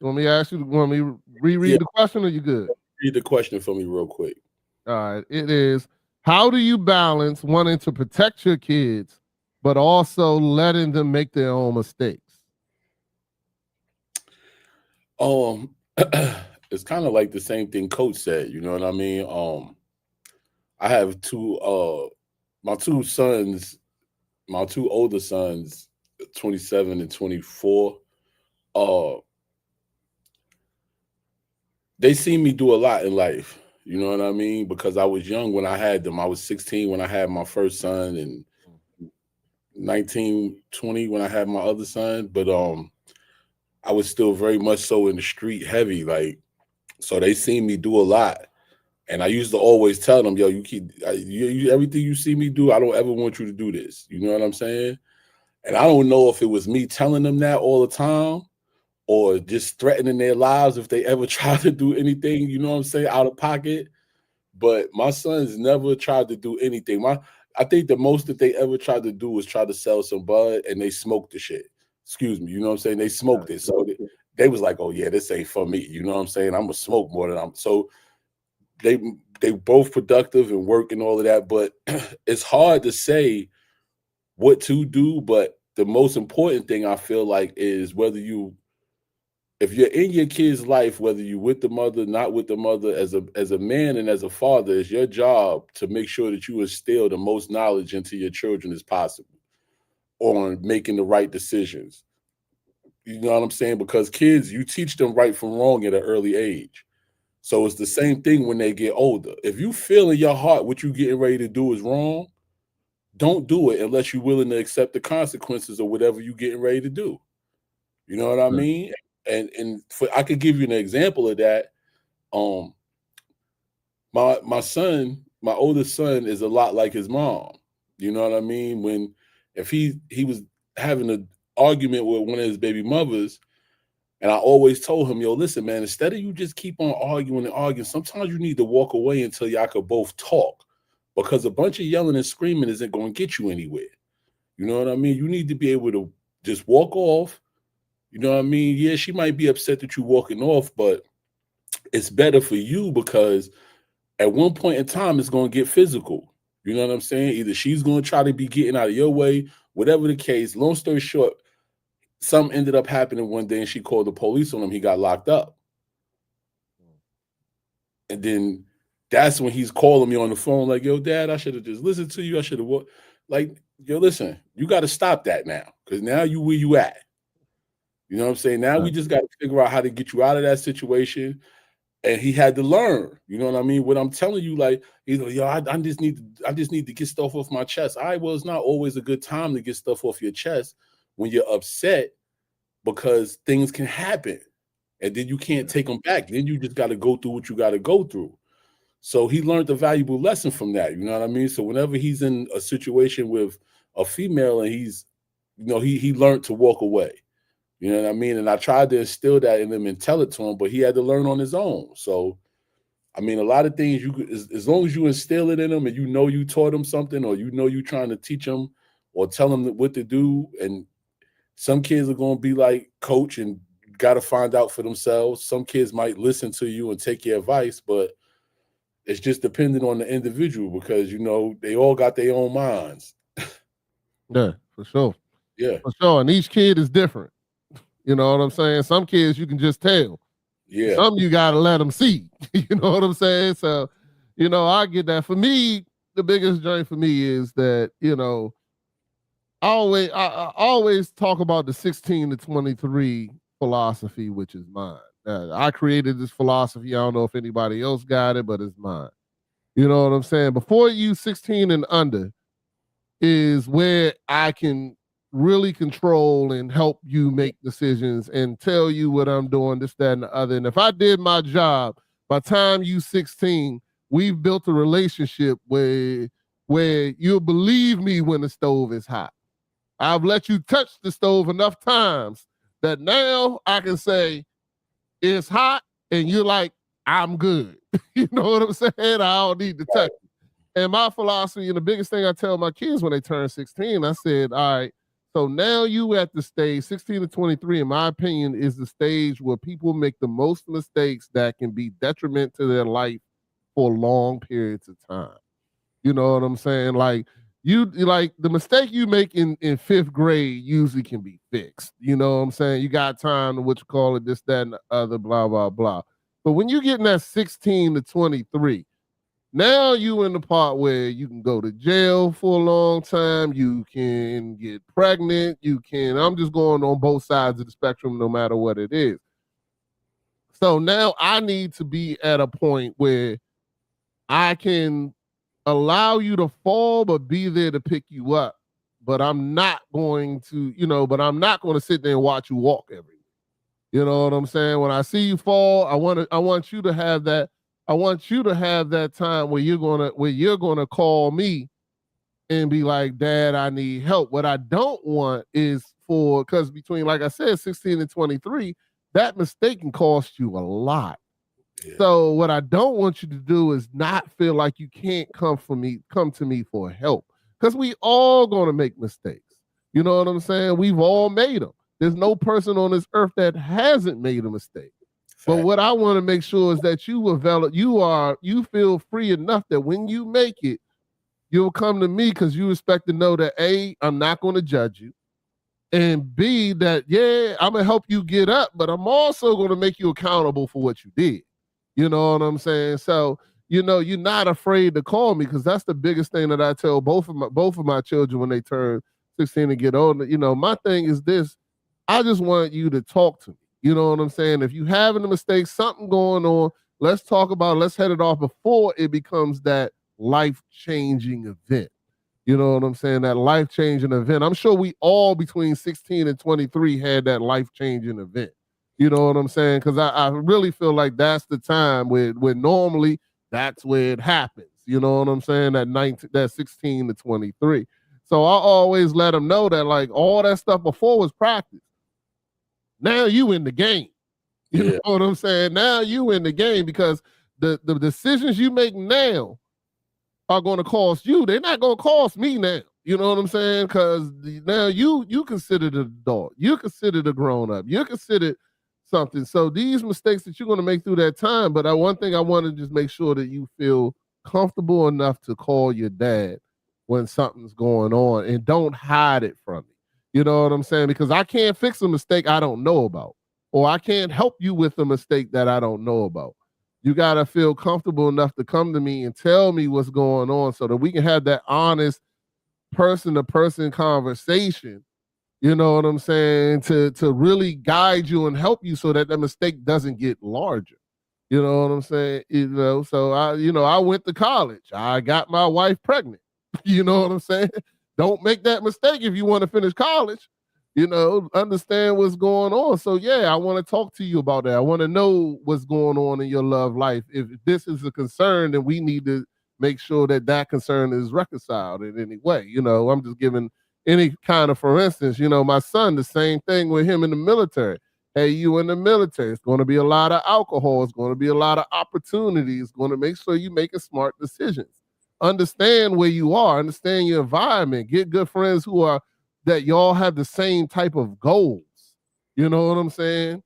Want me to ask you? Want me to reread Yeah. the question, or you good? Read the question for me real quick. All right. It is, how do you balance wanting to protect your kids, but also letting them make their own mistakes? It's kind of like the same thing Coach said. You know what I mean? I have my two sons, my two older sons, 27 and 24. Uh, they see me do a lot in life. You know what I mean? Because I was young when I had them. I was 16 when I had my first son, and 19, 20 when I had my other son. But I was still very much so in the street heavy. Like, so they seen me do a lot. And I used to always tell them, yo, you keep everything you see me do, I don't ever want you to do this. You know what I'm saying? And I don't know if it was me telling them that all the time or just threatening their lives if they ever try to do anything, you know what I'm saying, out of pocket. But my sons never tried to do anything. I think the most that they ever tried to do was try to sell some bud, and they smoked the shit. Excuse me, you know what I'm saying? They smoked it. So they was like, oh yeah, this ain't for me. You know what I'm saying? I'm gonna smoke more than I'm so they both productive and work and all of that, but it's hard to say what to do. But the most important thing I feel like is if you're in your kid's life, whether you with the mother, not with the mother, as a man and as a father, it's your job to make sure that you instill the most knowledge into your children as possible on making the right decisions. You know what I'm saying? Because kids, you teach them right from wrong at an early age. So it's the same thing when they get older. If you feel in your heart what you getting ready to do is wrong, don't do it unless you're willing to accept the consequences of whatever you getting ready to do. You know what I mean? And I could give you an example of that. Um, my son, my oldest son, is a lot like his mom. You know what I mean? If he was having an argument with one of his baby mothers, and I always told him, yo, listen, man, instead of you just keep on arguing and arguing, sometimes you need to walk away until y'all could both talk, because a bunch of yelling and screaming isn't going to get you anywhere. You know what I mean? You need to be able to just walk off. You know what I mean? Yeah, she might be upset that you're walking off, but it's better for you because at one point in time, it's going to get physical. You know what I'm saying? Either she's going to try to be getting out of your way, whatever the case. Long story short, something ended up happening one day and she called the police on him. He got locked up. And then that's when he's calling me on the phone like, yo, Dad, I should have just listened to you. I should have like, yo, listen, you got to stop that now because now you where you at. You know what I'm saying? Now we just got to figure out how to get you out of that situation. And he had to learn. You know what I mean? What I'm telling you, like, you know, yo, I just need to get stuff off my chest. Well, it's not always a good time to get stuff off your chest when you're upset because things can happen. And then you can't take them back. Then you just got to go through what you got to go through. So he learned a valuable lesson from that. You know what I mean? So whenever he's in a situation with a female and he's, you know, he learned to walk away. You know what I mean? And I tried to instill that in him and tell it to him, but he had to learn on his own. So, I mean, a lot of things as long as you instill it in him and you know you taught him something or you know you're trying to teach him or tell him what to do. And some kids are going to be like Coach and got to find out for themselves. Some kids might listen to you and take your advice, but it's just dependent on the individual because, you know, they all got their own minds. Yeah, for sure. Yeah. For sure. And each kid is different. You know what I'm saying? Some kids you can just tell. Yeah. Some you got to let them see. You know what I'm saying? So, you know, I get that. For me, the biggest joint for me is that, you know, I always talk about the 16 to 23 philosophy, which is mine. I created this philosophy. I don't know if anybody else got it, but it's mine. You know what I'm saying? Before you 16 and under is where I can really control and help you make decisions and tell you what I'm doing, this, that, and the other. And if I did my job, by the time you 16, we've built a relationship where you'll believe me when the stove is hot. I've let you touch the stove enough times that now I can say it's hot and you're like, I'm good. You know what I'm saying? I don't need to touch it. And my philosophy and the biggest thing I tell my kids when they turn 16, I said, all right, So now you at the stage 16 to 23, in my opinion, is the stage where people make the most mistakes that can be detriment to their life for long periods of time. You know what I'm saying? Like like the mistake you make in fifth grade usually can be fixed. You know what I'm saying? You got time to what you call it, this, that, and the other, blah, blah, blah. But when you getting that 16 to 23, now you in the part where you can go to jail for a long time, you can get pregnant, I'm just going on both sides of the spectrum, no matter what it is. So now I need to be at a point where I can allow you to fall, but be there to pick you up. But I'm not going to, I'm not going to sit there and watch you walk every day. You know what I'm saying? When I see you fall, I want you to have that. I want you to have that time where you're gonna call me and be like, Dad, I need help. What I don't want is because between, like I said, 16 and 23, that mistake can cost you a lot. Yeah. So what I don't want you to do is not feel like you can't come to me for help. Because we all gonna make mistakes. You know what I'm saying? We've all made them. There's no person on this earth that hasn't made a mistake. But what I want to make sure is that you feel free enough that when you make it, you'll come to me because you expect to know that A, I'm not going to judge you. And B, that, yeah, I'm going to help you get up, but I'm also going to make you accountable for what you did. You know what I'm saying? So, you're not afraid to call me because that's the biggest thing that I tell both of my children when they turn 16 and get older. My thing is this. I just want you to talk to me. You know what I'm saying? If you having a mistake, something going on, let's talk about it. Let's head it off before it becomes that life-changing event. You know what I'm saying? That life-changing event. I'm sure we all between 16 and 23 had that life-changing event. You know what I'm saying? Because I really feel like that's the time where normally that's where it happens. You know what I'm saying? That 16 to 23. So I always let them know that like all that stuff before was practice. Now you in the game. You know what I'm saying? Now you in the game because the decisions you make now are going to cost you. They're not going to cost me now. You know what I'm saying? Because now you considered an adult. You considered a grown up. You considered something. So these mistakes that you're going to make through that time, but one thing I want to just make sure that you feel comfortable enough to call your dad when something's going on and don't hide it from me. You know what I'm saying? Because I can't fix a mistake I don't know about, or I can't help you with a mistake that I don't know about. You got to feel comfortable enough to come to me and tell me what's going on so that we can have that honest person-to-person conversation, you know what I'm saying, to really guide you and help you so that the mistake doesn't get larger. You know what I'm saying? So I went to college. I got my wife pregnant. You know what I'm saying? Don't make that mistake if you want to finish college. Understand what's going on. So, yeah, I want to talk to you about that. I want to know what's going on in your love life. If this is a concern, then we need to make sure that concern is reconciled in any way. I'm just giving any kind of, for instance, my son, the same thing with him in the military. Hey, you in the military, it's going to be a lot of alcohol. It's going to be a lot of opportunities. It's going to make sure you make smart decisions. Understand where you are. Understand your environment. Get good friends that y'all have the same type of goals. You know what I'm saying?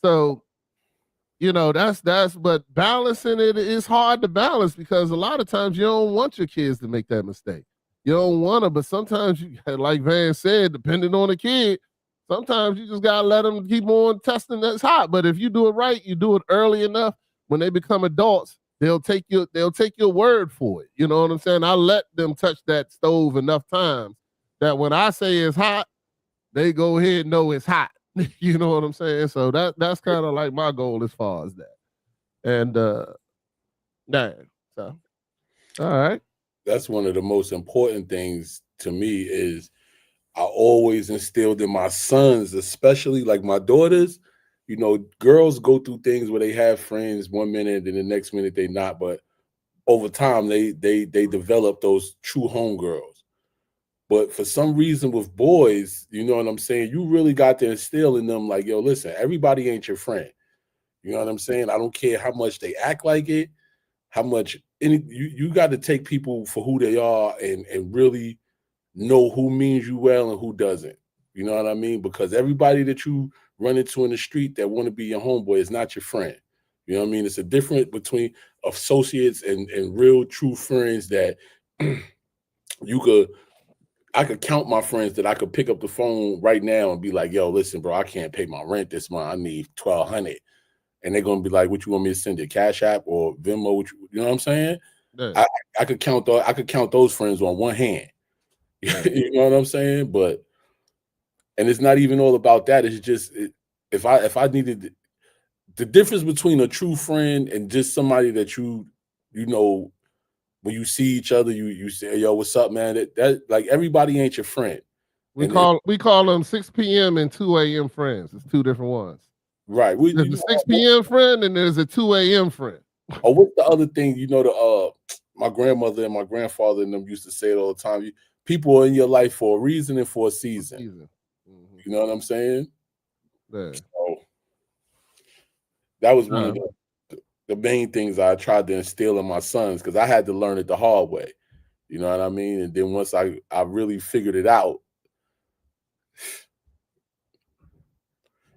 So, but balancing it is hard to balance because a lot of times you don't want your kids to make that mistake. You don't want to, but sometimes you, like Van said, depending on the kid, sometimes you just got to let them keep on testing that's hot. But if you do it right, you do it early enough, when they become adults, they'll take your word for it. You know what I'm saying? I let them touch that stove enough times that when I say it's hot, they go ahead and know it's hot. You know what I'm saying? So that's kind of like my goal as far as that. And so all right. That's one of the most important things to me is I always instilled in my sons, especially like my daughters, girls go through things where they have friends one minute and the next minute they not, but over time they develop those true homegirls. But for some reason with boys, you know what I'm saying? You really got to instill in them like, yo, listen, everybody ain't your friend. You know what I'm saying? I don't care how much they act like it, how much you got to take people for who they are and really know who means you well and who doesn't. You know what I mean? Because everybody that you run into in the street that want to be your homeboy is not your friend. You know what I mean? It's a difference between associates and real true friends that I could count my friends that I could pick up the phone right now and be like, yo, listen, bro, I can't pay my rent this month. I need $1,200. And they're gonna be like, what you want me to send it? Cash App or Venmo? You know what I'm saying? Yeah. I could count those friends on one hand. Yeah. You know what I'm saying? But and it's not even all about that. It's just if I needed the difference between a true friend and just somebody that you know when you see each other, you say, yo, what's up, man? That like everybody ain't your friend. We call them 6 p.m. and 2 a.m. friends. It's two different ones. Right. There's a 6 p.m. friend and there's a 2 a.m. friend. Oh, what's the other thing? You know, my grandmother and my grandfather and them used to say it all the time. People are in your life for a reason and for a season. Mm-hmm. You know what I'm saying? Yeah. So that was one of the main things I tried to instill in my sons because I had to learn it the hard way. You know what I mean? And then once I really figured it out,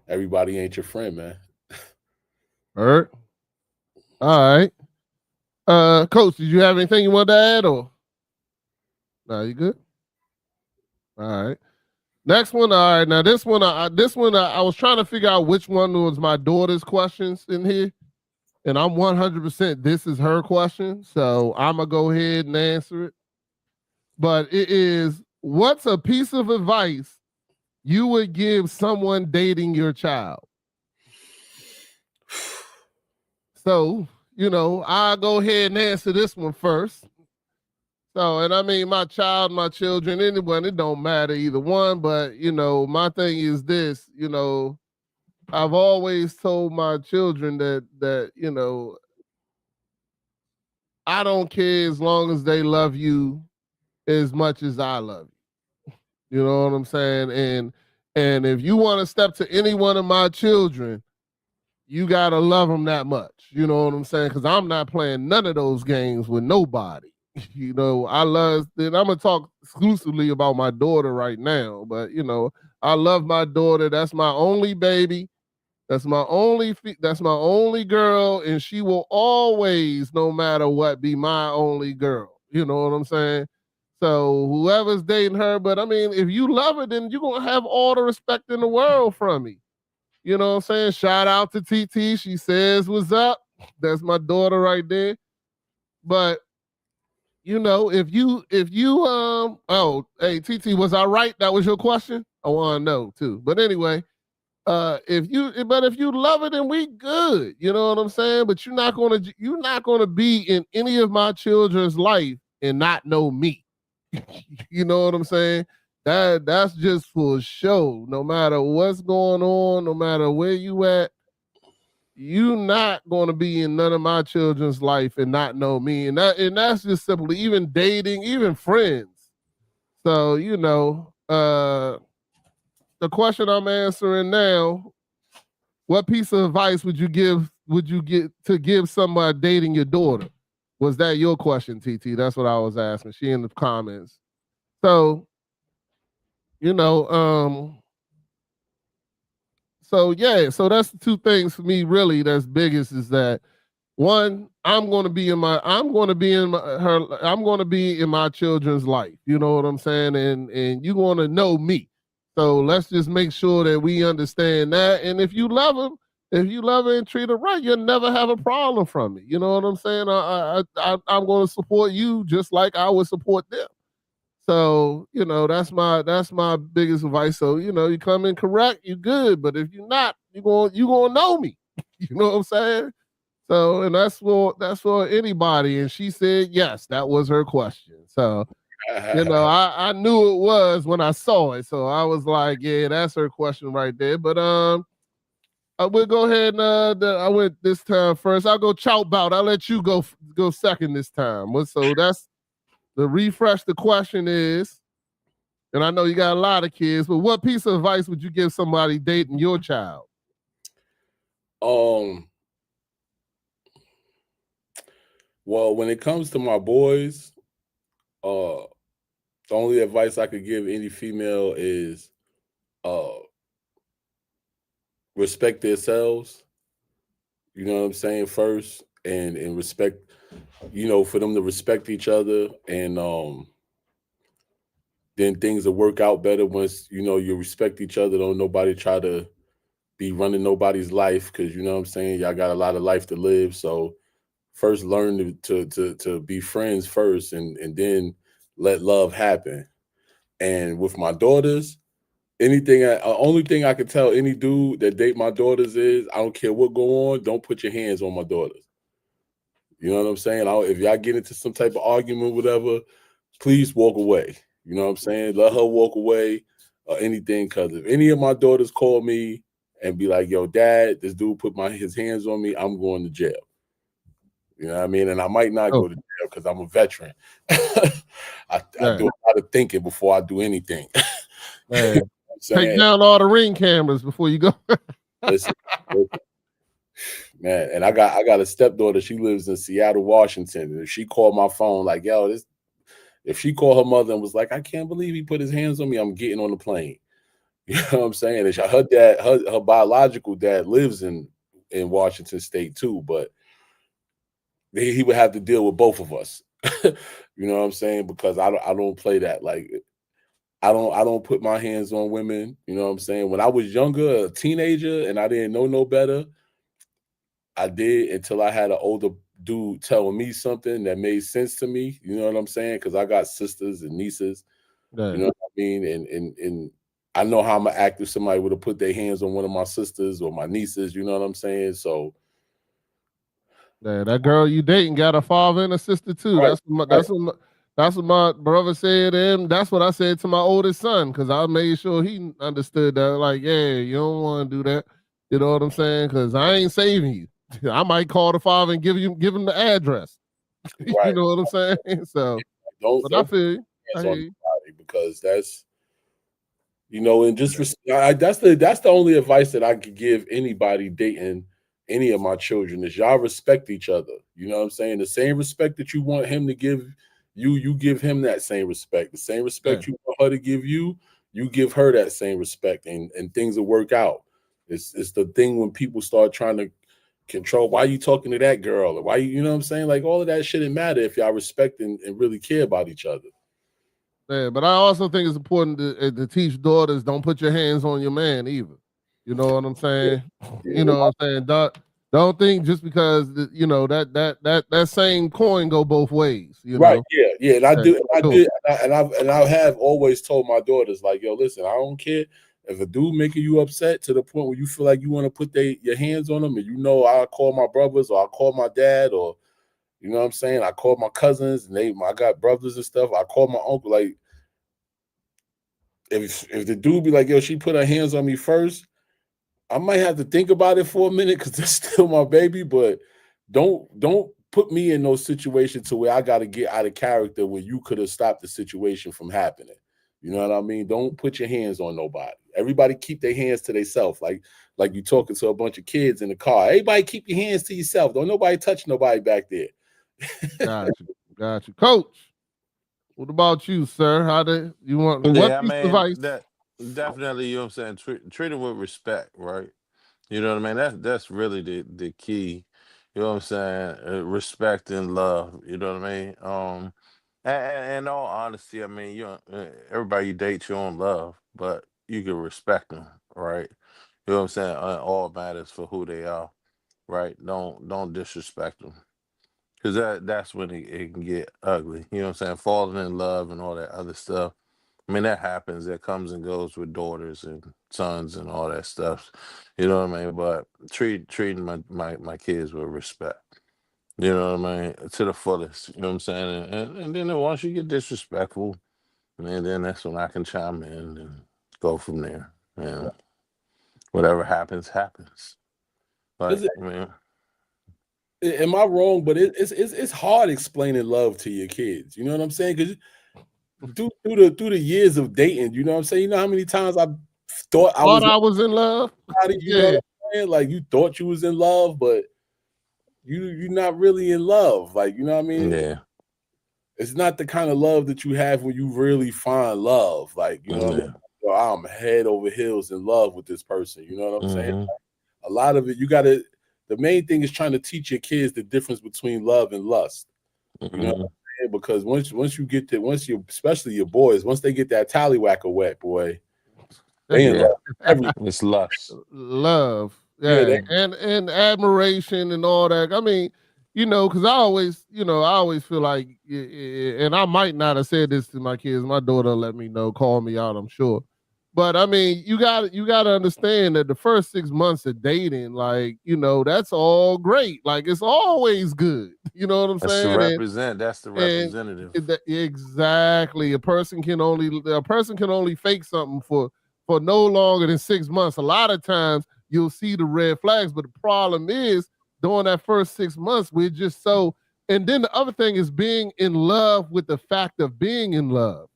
everybody ain't your friend, man. All right. All right. Coach, did you have anything you want to add or? No, you good? All right. Next one. All right. Now this one, I was trying to figure out which one was my daughter's questions in here, and I'm 100%. This is her question, so I'm gonna go ahead and answer it. But it is, what's a piece of advice you would give someone dating your child? So, I'll go ahead and answer this one first. So, and I mean, my child, my children, anyone, it don't matter either one. But, my thing is this, I've always told my children that, I don't care as long as they love you as much as I love you. You know what I'm saying? And if you want to step to any one of my children, you gotta love them that much. You know what I'm saying? Because I'm not playing none of those games with nobody. I'm gonna talk exclusively about my daughter right now, but I love my daughter. That's my only baby. That's my only girl, and she will always, no matter what, be my only girl. You know what I'm saying? So whoever's dating her, but I mean, if you love her, then you're gonna have all the respect in the world from me. You know what I'm saying? Shout out to TT. She says what's up. That's my daughter right there. But hey TT, was I right? That was your question? I want to know too. But anyway, if you love it, then we good. You know what I'm saying? But you're not gonna be in any of my children's life and not know me. You know what I'm saying? That's just for show. No matter what's going on, no matter where you at, you not gonna be in none of my children's life and not know me. And that's just simply even dating, even friends. So, the question I'm answering now, what piece of advice would you give somebody dating your daughter? Was that your question, TT? That's what I was asking. She in the comments. So, you know, so yeah, so that's the two things for me really that's biggest is that one, I'm going to be in my children's life. You know what I'm saying? And you want to know me. So let's just make sure that we understand that. And if you love them, if you love her and treat her right, you'll never have a problem from me. You know what I'm saying? I'm going to support you just like I would support them. So, that's my biggest advice. So, you come in correct, you good. But if you're not, you gonna know me. You know what I'm saying? So, and that's for anybody. And she said yes, that was her question. So, I knew it was when I saw it. So I was like, yeah, that's her question right there. But I will go ahead and I went this time first. I'll go Chout Bout. I'll let you go second this time. So that's the refresh. The question is, and I know you got a lot of kids, but what piece of advice would you give somebody dating your child? Well, when it comes to my boys, the only advice I could give any female is respect themselves. You know what I'm saying? First, and respect, for them to respect each other, and then things will work out better once you respect each other. Don't nobody try to be running nobody's life, because you know what I'm saying. Y'all got a lot of life to live. So first, learn to be friends first, and then let love happen. And with my daughters, only thing I could tell any dude that date my daughters is, I don't care what go on, don't put your hands on my daughters. You know what I'm saying? If y'all get into some type of argument, whatever, please walk away. You know what I'm saying? Let her walk away or anything. Because if any of my daughters call me and be like, "Yo, Dad, this dude put his hands on me," I'm going to jail. You know what I mean? And I might not go to jail because I'm a veteran. I do a lot of thinking before I do anything. Hey, take down all the ring cameras before you go. listen, man. And I got a stepdaughter. She lives in Seattle, Washington. And if she called my phone like, "Yo, if she called her mother and was like, I can't believe he put his hands on me, I'm getting on the plane." You know what I'm saying? And her dad, her biological dad lives in Washington State too, but he would have to deal with both of us. You know what I'm saying? Because I don't play that. Like, I don't put my hands on women. You know what I'm saying? When I was younger, a teenager, and I didn't know no better, I did, until I had an older dude telling me something that made sense to me. You know what I'm saying? Because I got sisters and nieces. You know what I mean? And I know how I'm gonna act if somebody would have put their hands on one of my sisters or my nieces. You know what I'm saying? So that girl you dating got a father and a sister too. Right, That's what my brother said, and that's what I said to my oldest son, because I made sure he understood that. Like, yeah, you don't want to do that. You know what I'm saying? Because I ain't saving you. I might call the father and give him the address. You know what I'm saying? So, but I feel you. I hear you. Because that's, and just that's the only advice that I could give anybody dating any of my children is y'all respect each other. You know what I'm saying? The same respect that you want him to give you, you give him that same respect. The same respect you want her to give you, you give her that same respect, and things will work out. It's the thing when people start trying to control, why you talking to that girl, or why you know what I'm saying? Like, all of that shouldn't matter if y'all respect and really care about each other. Yeah, but I also think it's important to teach daughters, don't put your hands on your man either. You know what I'm saying? You know what I'm saying? Don't think just because that same coin go both ways. You know? Yeah. And I have always told my daughters, like, yo, listen, I don't care if a dude making you upset to the point where you feel like you want to put your hands on them, and I call my brothers, or I call my dad, or you know what I'm saying, I call my cousins, and I got brothers and stuff. I call my uncle. Like, if the dude be like, yo, she put her hands on me first, I might have to think about it for a minute, because that's still my baby. But don't put me in those situations to where I got to get out of character when you could have stopped the situation from happening. You know what I mean? Don't put your hands on nobody. Everybody keep their hands to themselves. Like you talking to a bunch of kids in the car. Everybody keep your hands to yourself. Don't nobody touch nobody back there. Got you. Coach, what about you, sir? How do you want what piece of advice? That definitely, you know what I'm saying, treat him with respect, right? You know what I mean? That's really the key. You know what I'm saying? Respect and love. You know what I mean? And in all honesty, I mean, everybody you date, you don't love, but you can respect them, right? You know what I'm saying? All matters for who they are, right? Don't disrespect them, because that's when it can get ugly. You know what I'm saying? Falling in love and all that other stuff. I mean, that happens. That comes and goes with daughters and sons and all that stuff. You know what I mean? But treating my kids with respect. You know what I mean? To the fullest. You know what I'm saying? And then once you get disrespectful, and then that's when I can chime in and go from there. And whatever happens, happens. But I mean, am I wrong? But it's hard explaining love to your kids. You know what I'm saying? Because through the years of dating, you know what I'm saying? You know how many times I thought I was in love? You know what I'm saying? Like, you thought you was in love, but you're not really in love. Like, you know what I mean? Yeah. it's not the kind of love that you have when you really find love. Like, you know what I mean? Yo, I'm head over heels in love with this person. You know what I'm saying? A lot of it, the main thing is trying to teach your kids the difference between love and lust. You know what I'm saying? Because once you get that, especially your boys, once they get that tallywhacker wet, boy, they in love with everything. It's lust. Love, Yeah, and admiration and all that. I mean, because I always feel like, and I might not have said this to my kids. My daughter let me know, call me out, I'm sure. But I mean, you got to understand that the first 6 months of dating, like, that's all great. Like, it's always good. You know what I'm That's the saying? That's the And representative. exactly, a person can only fake something for no longer than 6 months. A lot of times you'll see the red flags, but the problem is during that first 6 months, we're just so. And then the other thing is being in love with the fact of being in love.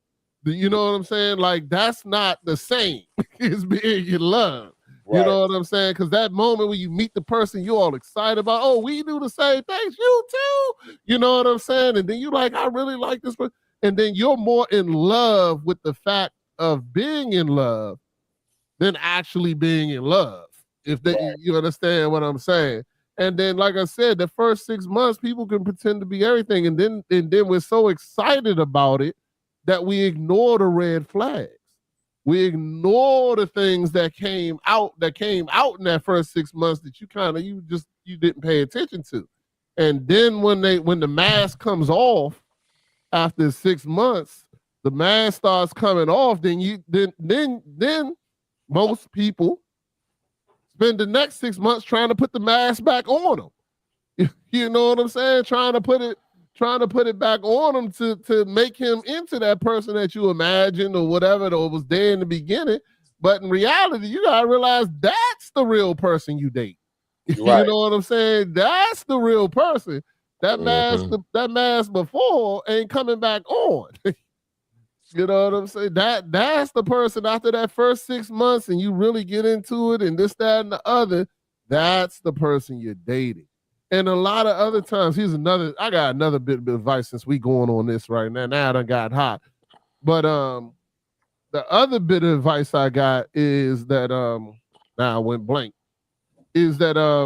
You know what I'm saying? Like, that's not the same as being in love. You know what I'm saying? Because that moment when you meet the person you're all excited about, oh, we do the same things, you too. You know what I'm saying? And then you like, I really like this person. And then you're more in love with the fact of being in love than actually being in love. If you understand what I'm saying. And then, like I said, the first 6 months, people can pretend to be everything. And then we're so excited about it that we ignore the red flags. We ignore the things that came out in that first 6 months that you didn't pay attention to. And then when the mask comes off after 6 months, the mask starts coming off, then most people spend the next 6 months trying to put the mask back on them. You know what I'm saying? Trying to put it back on him to make him into that person that you imagined or whatever that was there in the beginning. But in reality, you gotta realize that's the real person you date. Right. You know what I'm saying? That's the real person. That mask before ain't coming back on. You know what I'm saying? That's the person after that first 6 months and you really get into it and this, that, and the other, that's the person you're dating. And a lot of other times, I got another bit of advice since we going on this right now. Now I done got hot. But the other bit of advice I got is that now I went blank. Is that I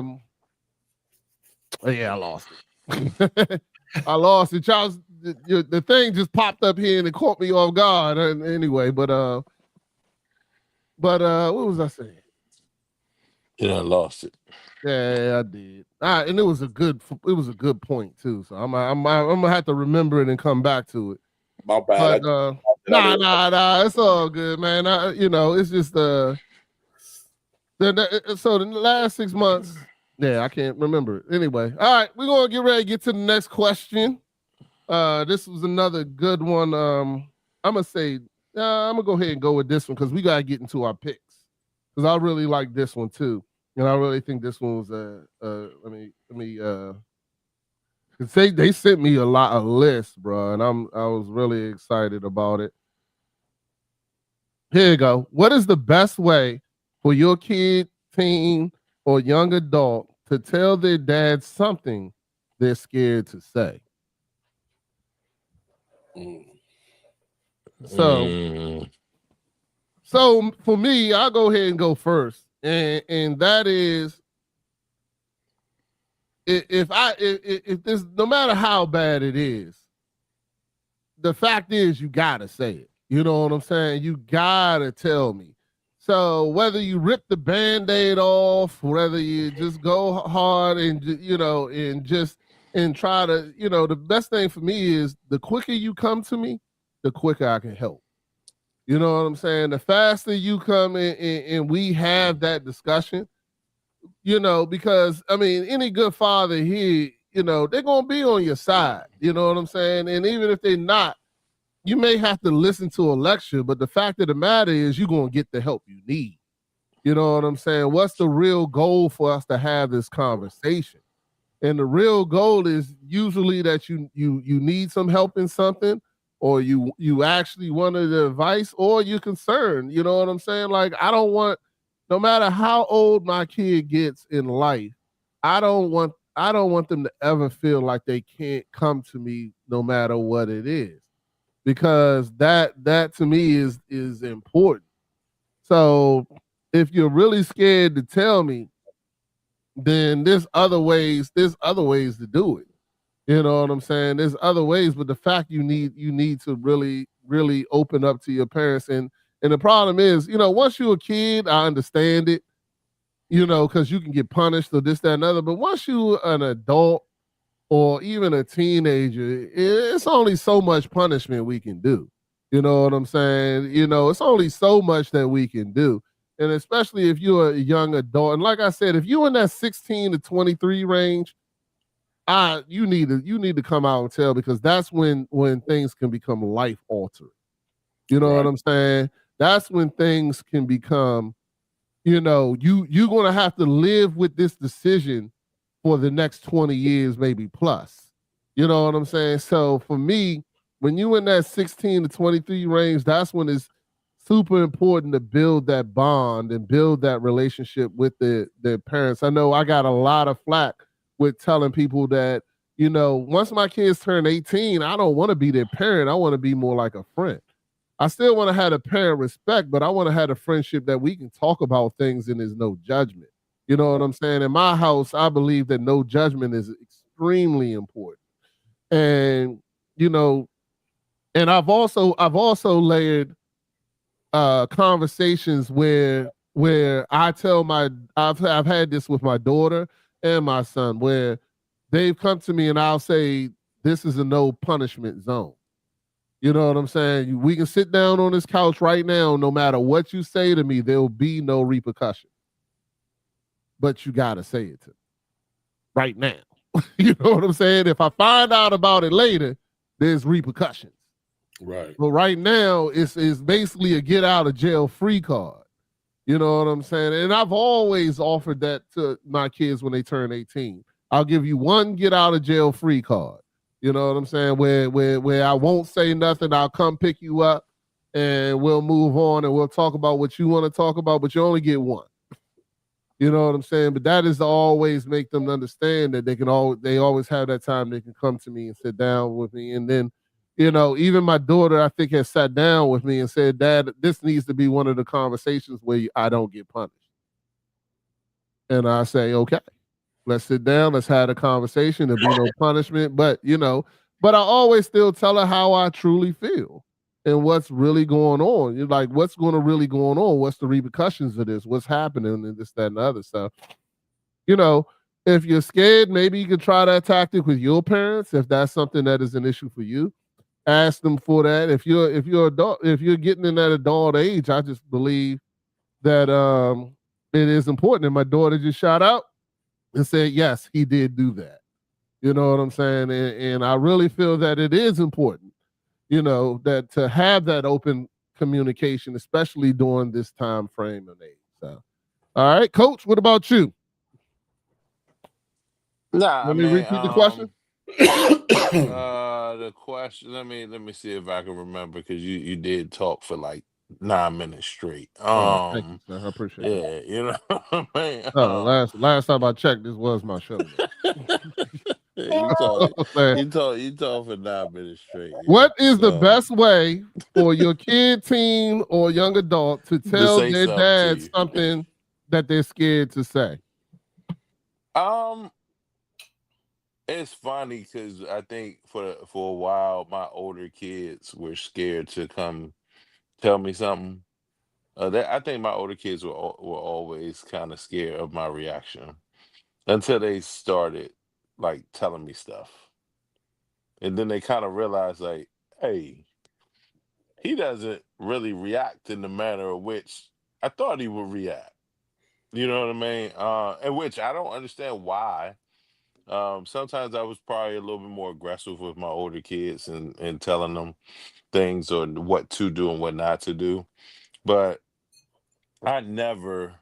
lost it. I lost it. Charles, the thing just popped up here and it caught me off guard. And anyway, but what was I saying? I lost it. Yeah, I did. And it was a good point too. So I'm gonna have to remember it and come back to it. My bad. But nah, it's all good, man. It's just so the last 6 months. Yeah, I can't remember it. Anyway, all right, we're gonna get ready to get to the next question. This was another good one. I'm gonna go ahead and go with this one because we gotta get into our picks. Because I really like this one too. And I really think this one was they sent me a list, bro, and I was really excited about it. Here you go. What is the best way for your kid, teen, or young adult to tell their dad something they're scared to say? So for me, I'll go ahead and go first. And that is, if this, no matter how bad it is, the fact is you gotta say it. You know what I'm saying? You gotta tell me. So whether you rip the Band-Aid off, whether you just go hard and and try to, the best thing for me is the quicker you come to me, the quicker I can help. You know what I'm saying? The faster you come in and we have that discussion, because I mean, any good father here, they're gonna be on your side. You know what I'm saying? And even if they're not, you may have to listen to a lecture, but the fact of the matter is you're gonna get the help you need. You know what I'm saying? What's the real goal for us to have this conversation? And the real goal is usually that you need some help in something, or you actually wanted the advice, or you're concerned. You know what I'm saying? Like, I don't want, no matter how old my kid gets in life, I don't want I don't want them to ever feel like they can't come to me no matter what it is, because that to me is important. So if you're really scared to tell me, then there's other ways to do it. You know what I'm saying? There's other ways, but the fact you need to really open up to your parents. And the problem is, once you're a kid, I understand it, because you can get punished or this, that, and other. But once you're an adult or even a teenager, it's only so much punishment we can do. You know what I'm saying? It's only so much that we can do. And especially if you're a young adult. And like I said, if you're in that 16 to 23 range, you need to come out and tell, because that's when things can become life altering. You know what Right. I'm saying? That's when things can become, you're gonna have to live with this decision for the next 20 years, maybe plus. You know what I'm saying? So for me, when you in that 16 to 23 range, that's when it's super important to build that bond and build that relationship with their parents. I know I got a lot of flack with telling people that, once my kids turn 18, I don't want to be their parent. I want to be more like a friend. I still want to have a parent respect, but I want to have a friendship that we can talk about things and there's no judgment. You know what I'm saying? In my house, I believe that no judgment is extremely important. And, you know, and I've also layered conversations where I've had this with my daughter and my son, where they've come to me and I'll say, this is a no punishment zone. You know what I'm saying? We can sit down on this couch right now. No matter what you say to me, there'll be no repercussion. But you got to say it to me right now. You know what I'm saying? If I find out about it later, there's repercussions. Right. But right now, it's basically a get out of jail free card. You know what I'm saying? And I've always offered that to my kids when they turn 18. I'll give you one get out of jail free card. You know what I'm saying? Where I won't say nothing. I'll come pick you up and we'll move on and we'll talk about what you want to talk about, but you only get one. You know what I'm saying? But that is to always make them understand that they always have that time they can come to me and sit down with me. And then, even my daughter, I think, has sat down with me and said, Dad, this needs to be one of the conversations where I don't get punished. And I say, okay, let's sit down, let's have a conversation. There'll be no punishment. But I always still tell her how I truly feel and what's really going on. You're like, what's going to really going on? What's the repercussions of this? What's happening and this, that, and the other stuff. You know, if you're scared, maybe you can try that tactic with your parents if that's something that is an issue for you. Ask them for that. If you're getting in that adult age, I just believe that it is important. And my daughter just shot out and said, yes, he did do that. You know what I'm saying? And I really feel that it is important, that to have that open communication, especially during this time frame of age. So, all right, Coach, what about you? Nah, Let me man. repeat the question. The question. Let me see if I can remember, because you did talk for like 9 minutes straight. Oh, thank you, sir. I appreciate that. Yeah, man. Oh, last time I checked, this was my show. You talk, you talk for 9 minutes straight. What is the So best way for your kid, teen, or young adult to to tell say their something to dad you. something that they're scared to say? Um, it's funny because I think for a while my older kids were scared to come tell me something. I think my older kids were always kind of scared of my reaction until they started like telling me stuff, and then they kind of realized like, hey, he doesn't really react in the manner of which I thought he would react. You know what I mean? And which I don't understand why. Sometimes I was probably a little bit more aggressive with my older kids and telling them things or what to do and what not to do. But I never,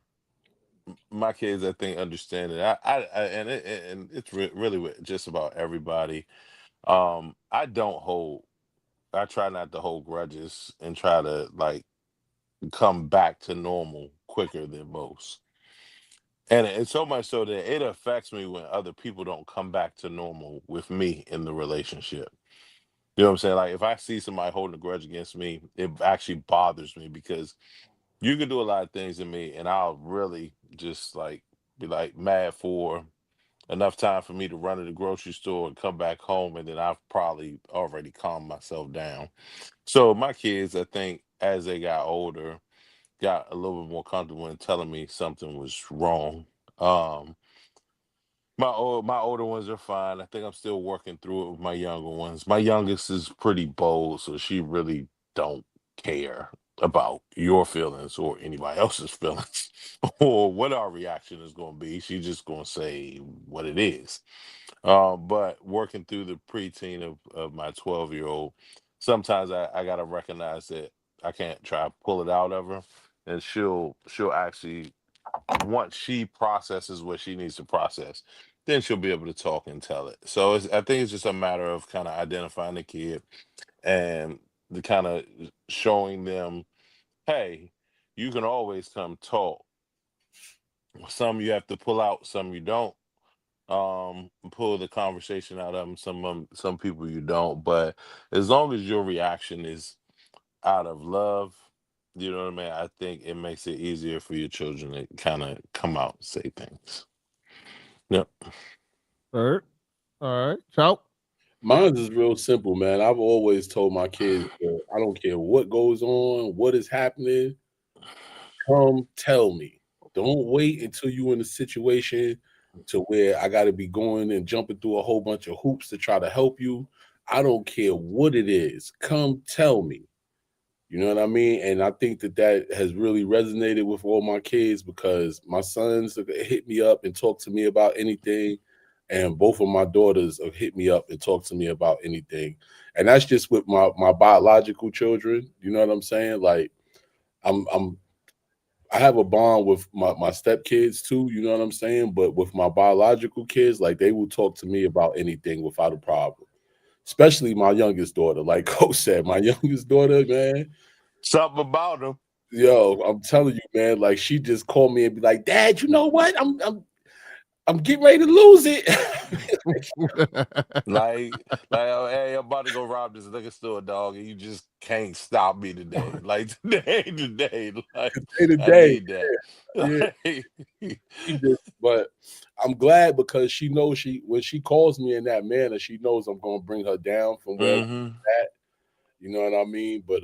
my kids, I think, understand it. And it's really with just about everybody. I don't hold. I try not to hold grudges and try to like come back to normal quicker than most. And it's so much so that it affects me when other people don't come back to normal with me in the relationship. You know what I'm saying? Like if I see somebody holding a grudge against me, it actually bothers me because you can do a lot of things to me, and I'll really just like be like mad for enough time for me to run to the grocery store and come back home, and then I've probably already calmed myself down. So my kids, I think, as they got older, got a little bit more comfortable in telling me something was wrong. Um, my older ones are fine. I think I'm still working through it with my younger ones. My youngest is pretty bold, so she really don't care about your feelings or anybody else's feelings or what our reaction is going to be. She's just going to say what it is. But working through the preteen of my 12-year-old, sometimes I got to recognize that I can't try to pull it out of her, and she'll actually, once she processes what she needs to process, then she'll be able to talk and tell it. So I think it's just a matter of kind of identifying the kid and the kind of showing them, hey, you can always come talk. Some you have to pull out, some you don't. Pull the conversation out of them. Some people you don't. But as long as your reaction is out of love, you know what I mean? I think it makes it easier for your children to kind of come out and say things. Yep. Third. All right. Chout. Mine is real simple, man. I've always told my kids that I don't care what goes on, what is happening, come tell me. Don't wait until you in a situation to where I got to be going and jumping through a whole bunch of hoops to try to help you. I don't care what it is. Come tell me. You know what I mean? And I think that that has really resonated with all my kids because my sons have hit me up and talk to me about anything, and both of my daughters have hit me up and talk to me about anything. And that's just with my biological children. You know what I'm saying? Like I'm I have a bond with my stepkids too, you know what I'm saying? But with my biological kids, like they will talk to me about anything without a problem. Especially my youngest daughter. Like Coach said, my youngest daughter, man, Something about them. yo, I'm telling you, man, like she just called me and be like, Dad, you know what? I'm getting ready to lose it. Like, oh, hey, I'm about to go rob this liquor store, dog, and you just can't stop me today. Like today, like Day to I day. need that. Yeah. Like, She just, but I'm glad because she knows she when she calls me in that manner, she knows I'm gonna bring her down from where hmm at. You know what I mean? But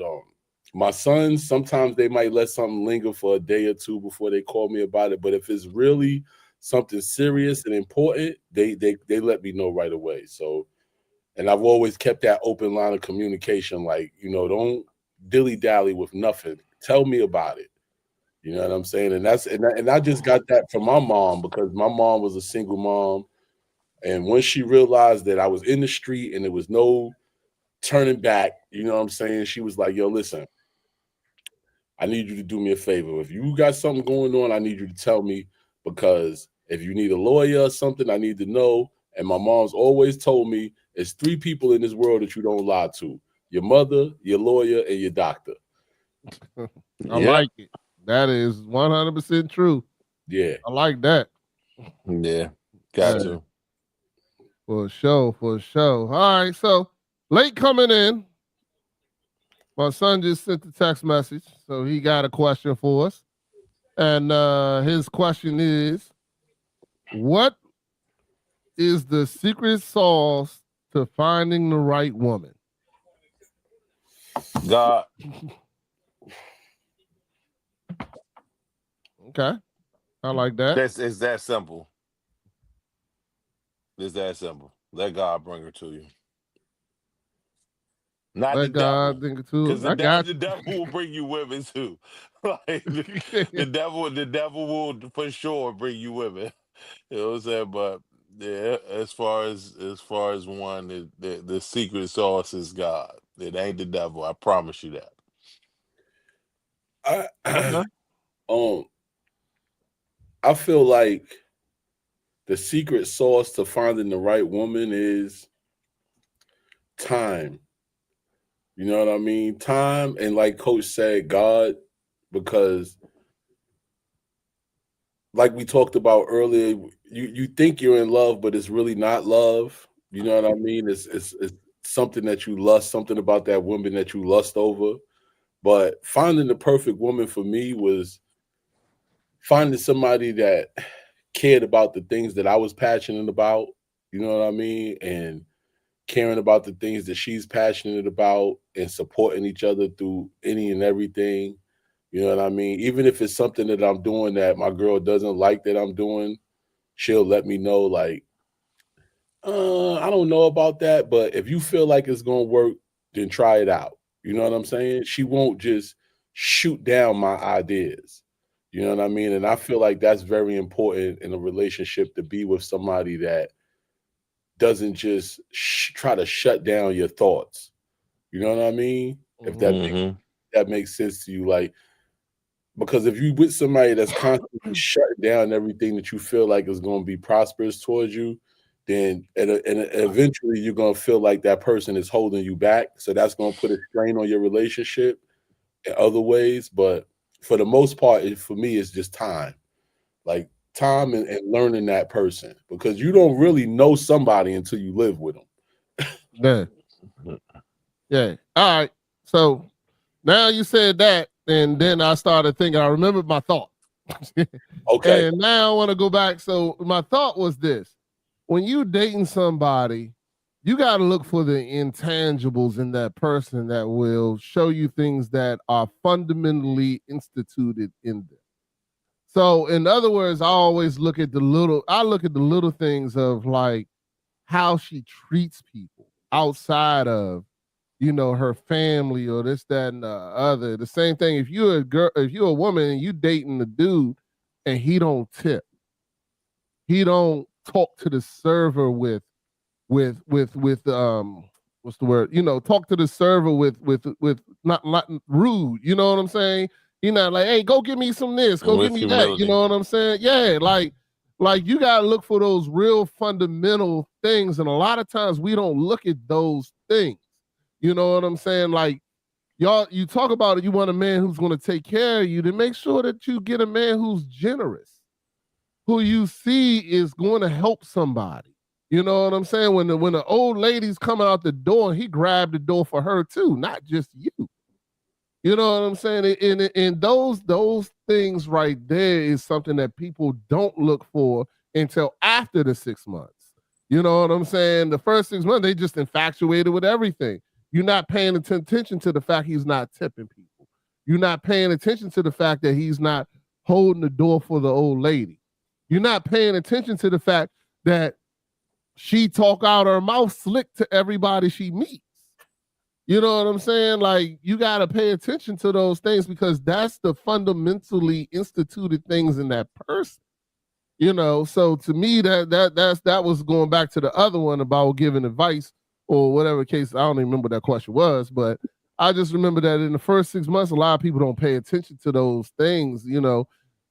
my sons sometimes they might let something linger for a day or two before they call me about it. But if it's really something serious and important, they let me know right away. So and I've always kept that open line of communication, like, don't dilly dally with nothing. Tell me about it. You know what I'm saying? And I just got that from my mom because my mom was a single mom. And once she realized that I was in the street and there was no turning back, you know what I'm saying? She was like, yo, listen, I need you to do me a favor. If you got something going on, I need you to tell me because if you need a lawyer or something, I need to know. And my mom's always told me it's three people in this world that you don't lie to: your mother, your lawyer, and your doctor. I Yep. like it. That is 100% true. Yeah. I like that. Yeah. Got Yeah, to. for sure, for sure. All right, so late coming in. My son just sent the text message, so he got a question for us. And his question is, what is the secret sauce to finding the right woman? God, Okay, I like that. it's that simple. It's that simple. Let God bring her to you, not the Let God devil. think it too. Because I got the devil will bring you women too. Like you. the devil will for sure bring you women. You know what I'm saying? But yeah, as far as one, the secret sauce is God. It ain't the devil. I promise you that. I Okay. um I feel like the secret sauce to finding the right woman is time. You know what I mean? Time and like Coach said, God, because like we talked about earlier, you think you're in love, but it's really not love. You know what I mean? It's something that you lust, something about that woman that you lust over. But finding the perfect woman for me was finding somebody that cared about the things that I was passionate about. You know what I mean? And caring about the things that she's passionate about and supporting each other through any and everything. You know what I mean? Even if it's something that I'm doing that my girl doesn't like that I'm doing, she'll let me know, like, I don't know about that, but if you feel like it's gonna work, then try it out. You know what I'm saying? She won't just shoot down my ideas. You know what I mean? And I feel like that's very important in a relationship to be with somebody that doesn't just try to shut down your thoughts. You know what I mean? If Mhm. that makes sense to you, like, because if you with somebody that's constantly shutting down everything that you feel like is going to be prosperous towards you, then and eventually you're going to feel like that person is holding you back. So that's going to put a strain on your relationship in other ways. But for the most part, for me, it's just time. Like time and learning that person, because you don't really know somebody until you live with them. Yeah. Yeah. All right. So now you said that, and then I started thinking, I remembered my thought. Okay. And now I want to go back. So my thought was this: when you dating somebody, you got to look for the intangibles in that person that will show you things that are fundamentally instituted in them. So in other words, I look at the little things of like how she treats people outside of, her family or this, that, and the other. The same thing if you're a girl, if you're a woman and you dating a dude and he don't tip, he don't talk to the server with what's the word? Talk to the server with not rude. You know what I'm saying? You're not like, hey, go get me some this, go get With me that. You humility. know what I'm saying? Yeah, like you gotta look for those real fundamental things, and a lot of times we don't look at those things. You know what I'm saying? Like y'all, you talk about it. You want a man who's going to take care of you. Then make sure that you get a man who's generous, who you see is going to help somebody. You know what I'm saying? When the old lady's coming out the door, he grabbed the door for her too, not just you. You know what I'm saying? And those things right there is something that people don't look for until after the 6 months. You know what I'm saying? The first 6 months, they just infatuated with everything. You're not paying attention to the fact he's not tipping people. You're not paying attention to the fact that he's not holding the door for the old lady. You're not paying attention to the fact that she talk out her mouth slick to everybody she meets. You know what I'm saying? Like you got to pay attention to those things because that's the fundamentally instituted things in that person. So to me that was going back to the other one about giving advice or whatever case. I don't even remember what that question was, but I just remember that in the first 6 months, a lot of people don't pay attention to those things.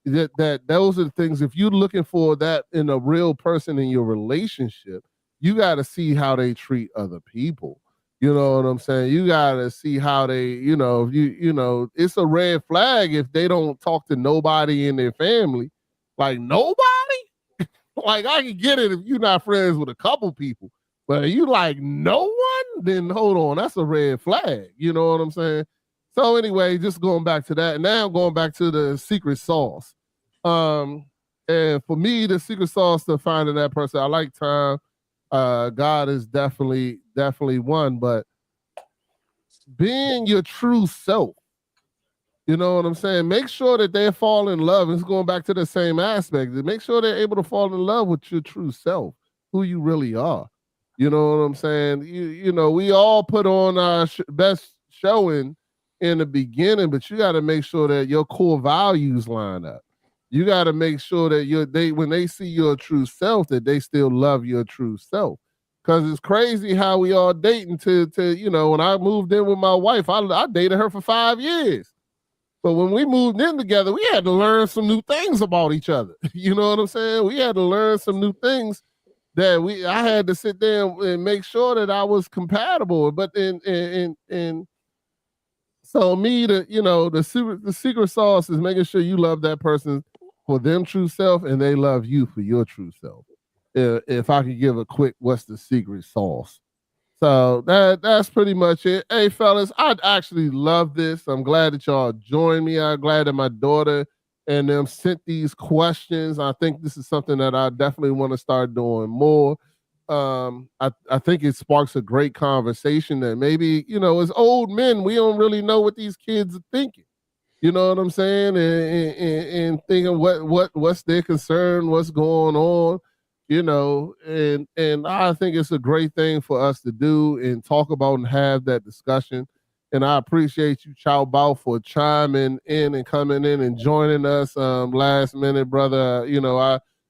That those are the things. If you're looking for that in a real person in your relationship, you got to see how they treat other people. You know what I'm saying? You got to see how they, it's a red flag if they don't talk to nobody in their family. Like nobody? Like I can get it if you're not friends with a couple people. But you like no one, then hold on, that's a red flag. You know what I'm saying? So anyway, just going back to that. Now I'm going back to the secret sauce. And for me, the secret sauce to finding that person, I like time. God is definitely one, but being your true self. You know what I'm saying? Make sure that they fall in love. It's going back to the same aspect. Make sure they're able to fall in love with your true self, who you really are. You know what I'm saying? We all put on our best showing in the beginning, but you got to make sure that your core values line up. You got to make sure that when they see your true self, that they still love your true self. Cause it's crazy how we all dating to when I moved in with my wife, I dated her for 5 years. But when we moved in together, we had to learn some new things about each other. You know what I'm saying? We had to learn some new things that I had to sit there and make sure that I was compatible. But and so me, the secret sauce is making sure you love that person for them true self, and they love you for your true self. If I could give a quick, what's the secret sauce? So that's pretty much it. Hey, fellas, I actually love this. I'm glad that y'all joined me. I'm glad that my daughter and them sent these questions. I think this is something that I definitely want to start doing more. I think it sparks a great conversation that maybe, as old men, we don't really know what these kids are thinking. You know what I'm saying? And thinking what's their concern, what's going on, and I think it's a great thing for us to do and talk about and have that discussion. And I appreciate you, Chout Bout, for chiming in and coming in and joining us last minute, brother.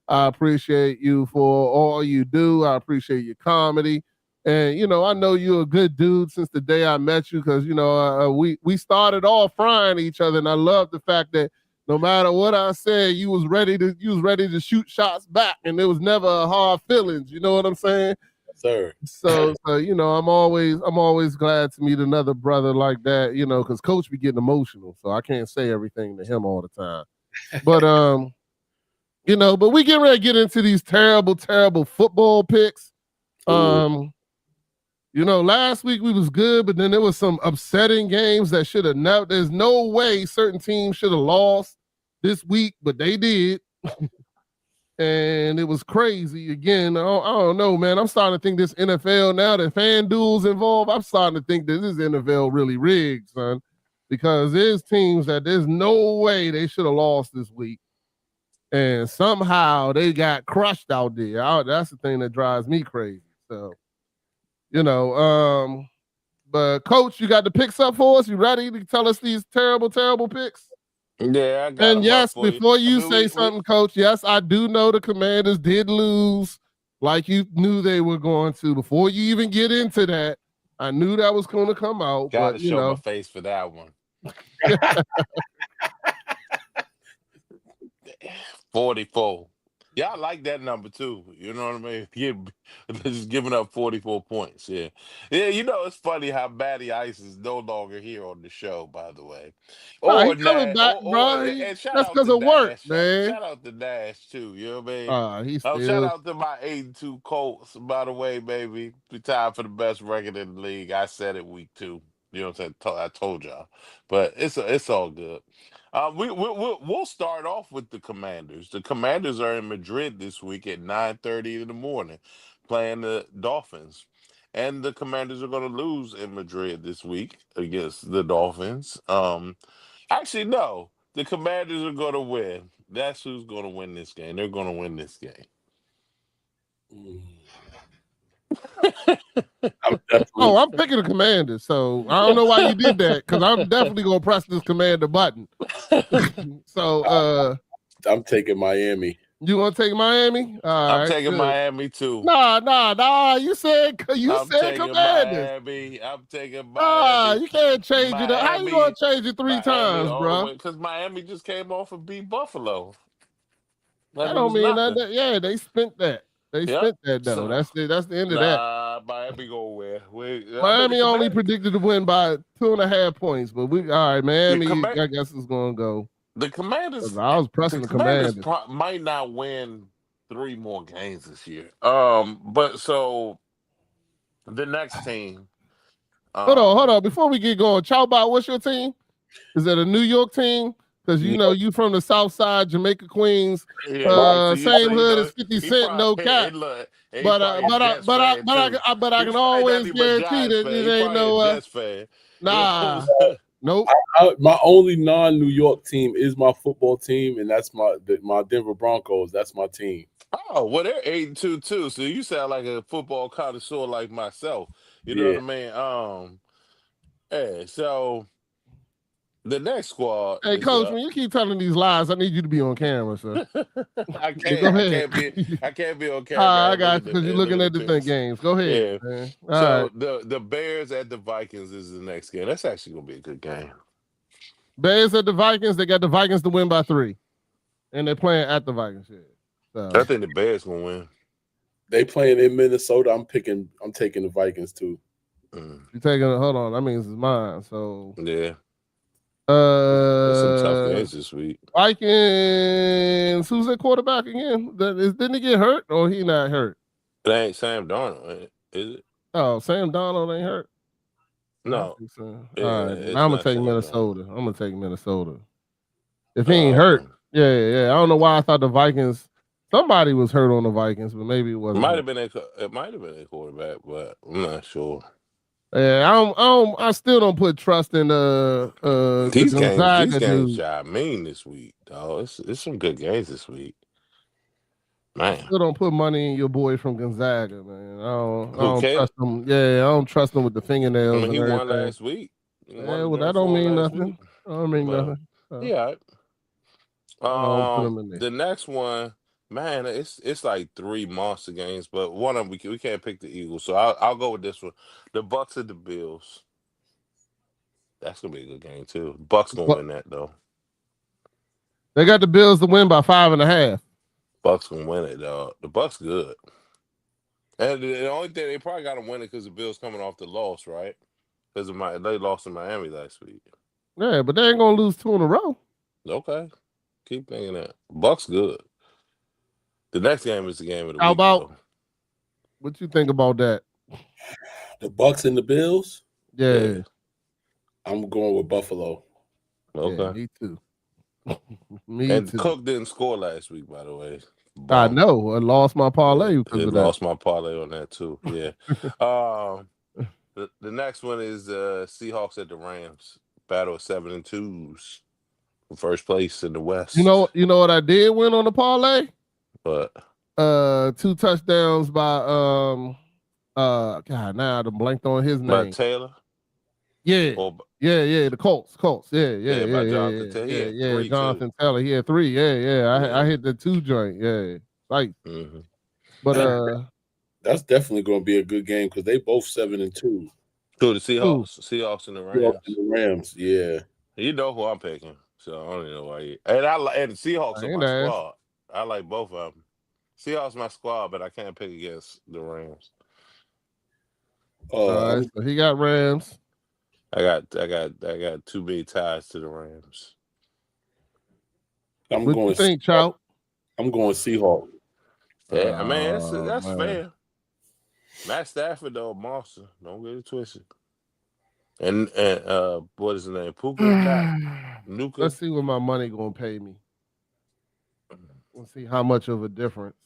I appreciate you for all you do. I appreciate your comedy. And I know you're a good dude since the day I met you, because we started off frying each other, and I love the fact that no matter what I said, you was ready to shoot shots back, and there was never a hard feelings. You know what I'm saying? Sir. So I'm always glad to meet another brother like that. Because Coach be getting emotional, so I can't say everything to him all the time. But but we get ready to get into these terrible, terrible football picks. Last week we was good, but then there was some upsetting games that should have never. There's no way certain teams should have lost this week, but they did, and it was crazy. Again, I don't know, man. I'm starting to think this NFL now that FanDuel's involved. I'm starting to think that this NFL really rigged, son, because there's teams that there's no way they should have lost this week, and somehow they got crushed out there. That's the thing that drives me crazy. So. But Coach, you got the picks up for us? You ready to tell us these terrible, terrible picks? Yeah, I got And them yes, up for before you. you say something, Coach, yes, I do know the Commanders did lose like you knew they were going to. Before you even get into that, I knew that was going to come out. Gotta but show my face for that one. 44. Yeah, I like that number too. You know what I mean? Just giving up 44 points. Yeah. Yeah, it's funny how Batty Ice is no longer here on the show, by the way. Nah, he Or coming Nash. back, bro. And shout That's out because to of work, Nash. man. Shout out to Nash too. You know what I mean? He's Shout still. out to my 8-2 Colts, by the way, baby. We tied for the best record in the league. I said it week 2. You know what I'm saying? I told y'all. But it's all good. We'll start off with the Commanders. The Commanders are in Madrid this week at 9:30 in the morning, playing the Dolphins, and the Commanders are going to lose in Madrid this week against the Dolphins. Actually, no, the Commanders are going to win. That's who's going to win this game. They're going to win this game. I'm picking the Commanders, so I don't know why you did that, because I'm definitely gonna press this Commander button. So I'm taking Miami. You want to take Miami? I'm taking Miami too. Nah. You said Commanders. Miami. I'm taking Miami. You can't change it. How you gonna change it 3 Miami times, bro? Because Miami just came off and beat Buffalo. That don't mean that. Yeah, they spent that. They spent that though. So, that's the end of that. Miami gonna win. Miami only predicted to win by 2.5 points, but all right, Miami. I guess is gonna go. The Commanders. I was pressing the Commanders. Might not win 3 more games this year. But so the next team. Hold on. Before we get going, Chout Bout, what's your team? Is it a New York team? Because you from the South Side, Jamaica, Queens, same hood as 50 Cent, no cap. But I can always guarantee that it ain't no. Nah, nope. My only non-New York team is my football team, and that's my Denver Broncos. That's my team. Oh, well, they're 8-2 too. So you sound like a football connoisseur like myself. You know what I mean? Yeah. So the next squad. Hey, Coach, when you keep telling these lies, I need you to be on camera, sir. I can't. Go ahead. I can't be on camera. I got you because you're looking at the games. Go ahead. Yeah. Man. So the Bears at the Vikings is the next game. That's actually gonna be a good game. Bears at the Vikings. They got the Vikings to win by 3, and they're playing at the Vikings. So. I think the Bears gonna win. They playing in Minnesota. I'm taking the Vikings too. You taking? Hold on. That means it's mine. So yeah. There's some tough Uh, games this week. Vikings. Who's their quarterback again? Didn't he get hurt or he not hurt? It ain't Sam Darnold, is it? Oh, Sam Donald ain't hurt. I don't No, think so. yeah, All right, it's I'm gonna not take Sam Darnold. Minnesota. I'm gonna take Minnesota. If he ain't hurt, Okay. yeah. I don't know why I thought the Vikings. Somebody was hurt on the Vikings, but maybe it wasn't. Might him. have been it might have been a quarterback, but I'm not sure. Yeah, I still don't put trust in the These Gonzaga games dude. shot mean this week, dog. It's some good games this week, I man. still don't put money in your boy from Gonzaga, man. I Who don't Caleb? trust him. Yeah, I don't trust him with the I fingernails mean, and he won everything. last week. He Yeah, won well, during that don't four mean last week, nothing. That don't mean but nothing. So, yeah. I don't put him in there. The next one, man, it's like three monster games, but one of them we can't pick the Eagles, so I'll go with this one. The Bucks and the Bills. That's gonna be a good game too. Bucks gonna But win that though. they got the Bills to win by 5.5. Bucks gonna win it, dog. The Bucks good. And the only thing they probably got to win it because the Bills coming off the loss, right? Because they lost in Miami last week. Yeah, but they ain't gonna lose 2 in a row. Okay, keep thinking that. Bucks good. The next game is the game of the How week, about though. what you think about that? The Bucks and the Bills. Yeah, I'm going with Buffalo. Okay. me too. Me And too. Cook didn't score last week, by the way. I Bum. know. I lost my parlay because It of that. lost my parlay on that too. Yeah. The next one is Seahawks at the Rams. Battle of 7-2s for first place in the West. You know what I did win on the parlay? But 2 touchdowns by God, now I done blanked on his by name. Taylor. Yeah. Or, Yeah, the Colts. by Jonathan Taylor. He had 3 Jonathan too. Taylor. He had 3. Yeah. Yeah. I hit the 2 joint. Yeah. Like, but That's definitely going to be a good game because they both 7-2. So the Seahawks and the Rams. The Rams, yeah. You know who I'm picking, so I don't even know why. And the Seahawks are my squad. I like both of them. Seahawks my squad, but I can't pick against the Rams. all right, so he got Rams. I got too many ties to the Rams. What you think, Chout? I'm going Seahawks. Yeah, I mean that's fair. Matt Stafford though, monster. Don't get it twisted. And what is his name? Puka Nuka. Let's see what my money gonna pay me. Let's see how much of a difference.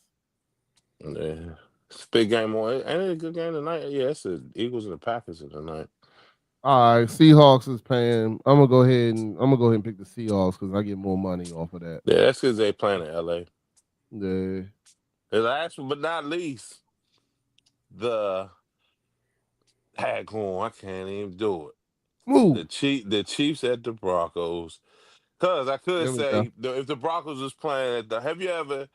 Yeah. It's a big game on. Ain't it a good game tonight? Yeah, it's the Eagles and the Packers tonight. All right, Seahawks is paying. I'm gonna go ahead and pick the Seahawks because I get more money off of that. Yeah, that's because they playing in LA. Yeah. And last but not least, the I can't even do it. Ooh. The Chiefs at the Broncos. Cause I could say go. if the Broncos was playing at the have you ever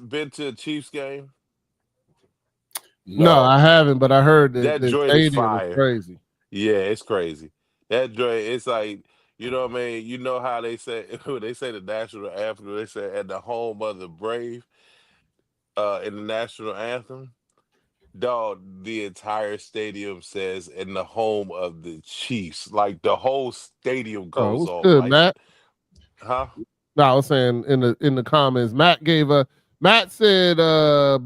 been to a Chiefs game? No, I haven't, but I heard that the joint is stadium is fire. crazy. Yeah, it's crazy. That joint, it's like, you know what I mean? You know how they say they say the national anthem, they say at the home of the brave, in the national anthem. Dog, the entire stadium says in the home of the Chiefs. Like the whole stadium goes what's off. good, like, Matt? Huh? No, I was saying in the comments, Matt said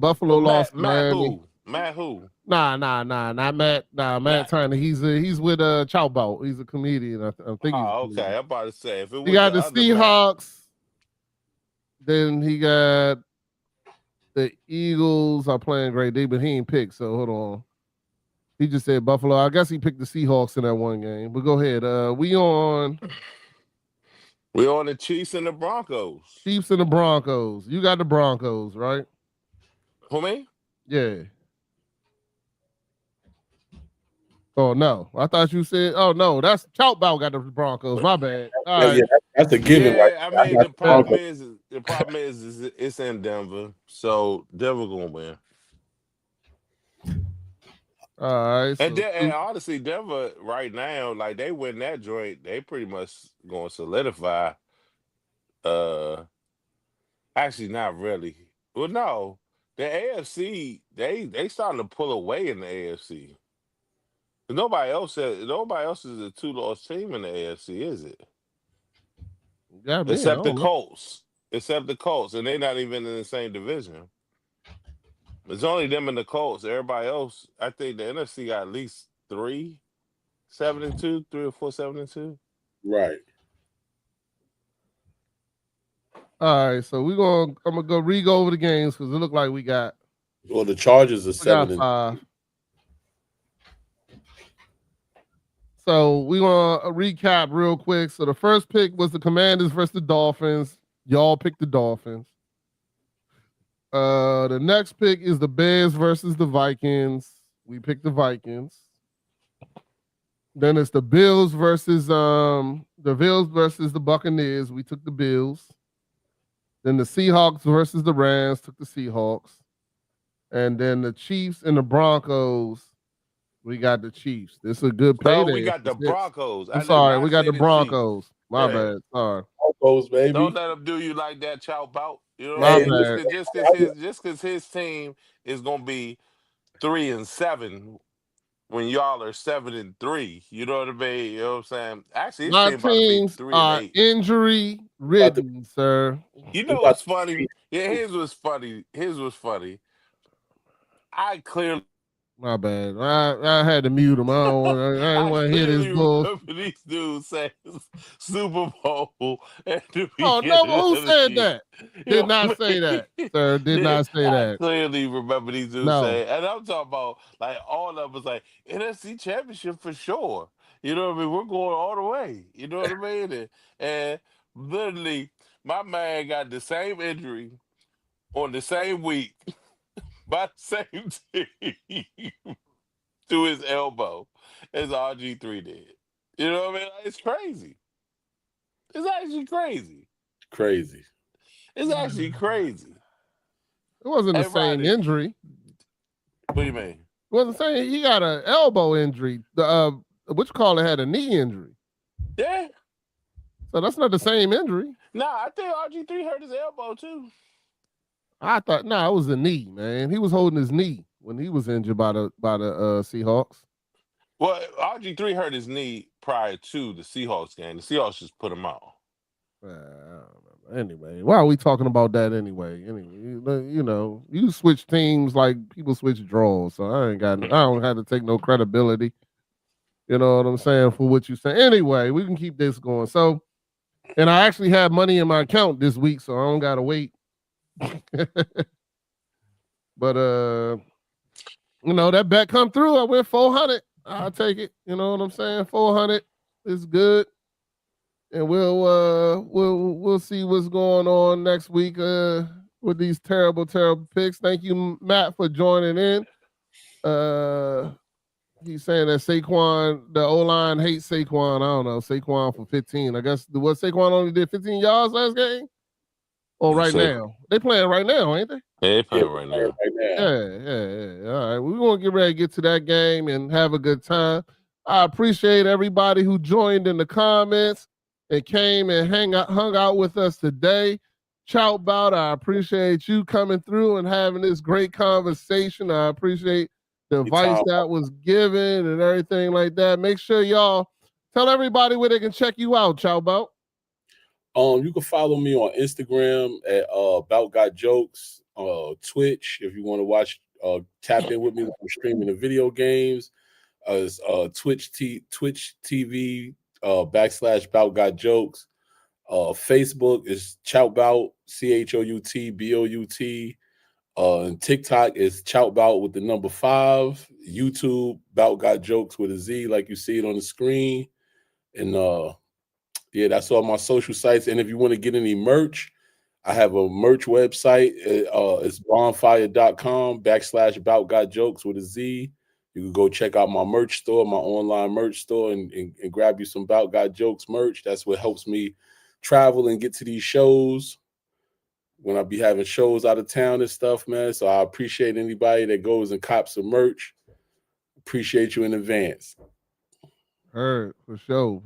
Buffalo lost to Miami. Matt who? Nah, not Matt. Nah, Matt Turner. He's with Chout Bout. He's a comedian. I think he's. Oh, okay. I'm about to say if it was he got the other Seahawks. Then he got the Eagles are playing great day, but he ain't picked. So hold on. He just said Buffalo. I guess he picked the Seahawks in that one game. But go ahead. We on the Chiefs and the Broncos. Chiefs and the Broncos. You got the Broncos, right? Who, me? Yeah. Oh no, I thought you said. Oh no, that's Chout Bout got the Broncos. My bad. All right. Yeah, that's a given. Yeah, right? I mean the problem is it's in Denver, so Denver gonna win. All right. And honestly, Denver right now, like they win that joint, they pretty much gonna solidify. Actually, not really. Well, no, the AFC they starting to pull away in the AFC. Nobody else is a 2-loss team in the AFC, is it? Yeah, man, Except the Colts. And they're not even in the same division. It's only them and the Colts. Everybody else, I think the NFC got at least 3 7-2, 3 or 4 7-2. Right. All right, so I'm gonna go re-go over the games because it looked like we got Well, the Chargers are 7 and 5. So we gonna recap real quick. So the first pick was the Commanders versus the Dolphins. Y'all picked the Dolphins. The next pick is the Bears versus the Vikings. We picked the Vikings. Then it's the Bills versus the Buccaneers. We took the Bills. Then the Seahawks versus the Rams, took the Seahawks. And then the Chiefs and the Broncos, we got the Chiefs. This is a good payday. No, we got the Broncos. I'm sorry, we got the Broncos. Chiefs. My bad. Sorry. Broncos, baby. Don't let them do you like that, Chout Bout. You know My what I mean? bad. Just because his team is gonna be 3-7 when y'all are 7-3. You know what I mean? You know what I'm saying? Actually, his My team about to be teams 3 are and 8. injury ridden, sir. You know what's funny? Yeah, his was funny. I clearly. My bad. I had to mute him. I didn't want to hear this bull. Remember these dudes saying Super Bowl at the Oh no! Who said that? Did not say that, sir. Did not say that. I clearly remember these dudes saying, and I'm talking about like all of us, like NFC Championship for sure. You know what I mean? We're going all the way. You know what I mean? And literally, my man got the same injury on the same week by the same team to his elbow as RG3 did. You know what I mean? It's crazy. It's actually crazy. Crazy. It's actually crazy. It wasn't the same injury. What do you mean? It wasn't saying he got an elbow injury. The had a knee injury. Yeah. So that's not the same injury. Nah, I think RG3 hurt his elbow too. I thought it was the knee, man. He was holding his knee when he was injured by the Seahawks. Well, RG3 hurt his knee prior to the Seahawks game. The Seahawks just put him out. I don't remember. Anyway, why are we talking about that anyway? Anyway, you switch teams like people switch draws, so I don't have to take no credibility. You know what I'm saying for what you say. Anyway, we can keep this going. So, and I actually have money in my account this week, so I don't gotta wait. But that bet come through. I went 400. I'll take it. You know what I'm saying? 400 is good. And we'll see what's going on next week with these terrible picks. Thank you, Matt, for joining in. He's saying that Saquon, the O-line hates Saquon. I don't know. Saquon for 15. I guess Saquon only did 15 yards last game? Or right now? They playing right now, ain't they? Yeah, they playing right now. Yeah. All right. We're going to get ready to get to that game and have a good time. I appreciate everybody who joined in the comments and came and hung out with us today. Chout Bout, I appreciate you coming through and having this great conversation. I appreciate the advice that was given and everything like that. Make sure y'all tell everybody where they can check you out, Chout Bout. You can follow me on Instagram at Bout Got Jokes, Twitch if you want to watch, tap in with me when I'm streaming the video games. Twitch TV / Bout Got Jokes. Facebook is Chout Bout, CHOUTBOUT. And TikTok is Chout Bout with the number 5. YouTube, Bout Got Jokes with a Z, like you see it on the screen. And that's all my social sites. And if you want to get any merch, I have a merch website. It's bonfire.com / Bout Got Jokes with a Z. You can go check out my merch store, my online merch store, and grab you some Bout Got Jokes merch. That's what helps me travel and get to these shows when I be having shows out of town and stuff, man. So I appreciate anybody that goes and cops some merch. Appreciate you in advance. Heard, for sure.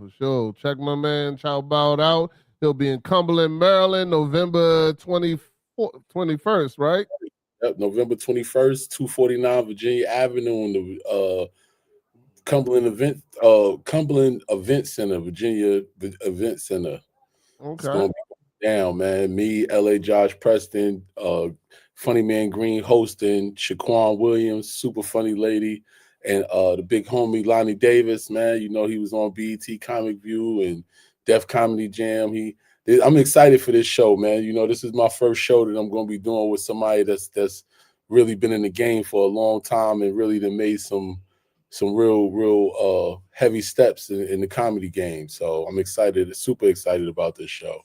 Check my man Chout Bout out. He'll be in Cumberland, Maryland, November 21st, right? Yep, November 21st, 249 Virginia Avenue in the Cumberland Event Center, Virginia Event Center. It's Okay. gonna be down, man. Me, LA Josh Preston, Funny Man Green hosting, Shaquan Williams, super funny lady, and the big homie Lonnie Davis, man. You know, he was on BET Comic View and Def Comedy Jam. I'm excited for this show, man. You know, this is my first show that I'm gonna be doing with somebody that's really been in the game for a long time and really done made some real heavy steps in the comedy game. So I'm excited, super excited about this show.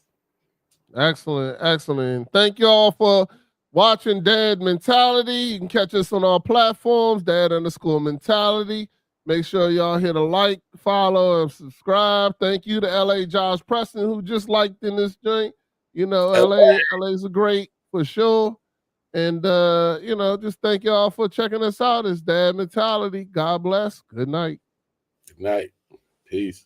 Excellent, excellent. Thank you all for watching Dad Mentality. You can catch us on our platforms, Dad_Mentality. Make sure y'all hit a like, follow, and subscribe. Thank you to LA Josh Preston, who just liked in this joint. You know, LA's a great for sure. And you know, just thank y'all for checking us out. It's Dad Mentality. God bless. Good night. Good night. Peace.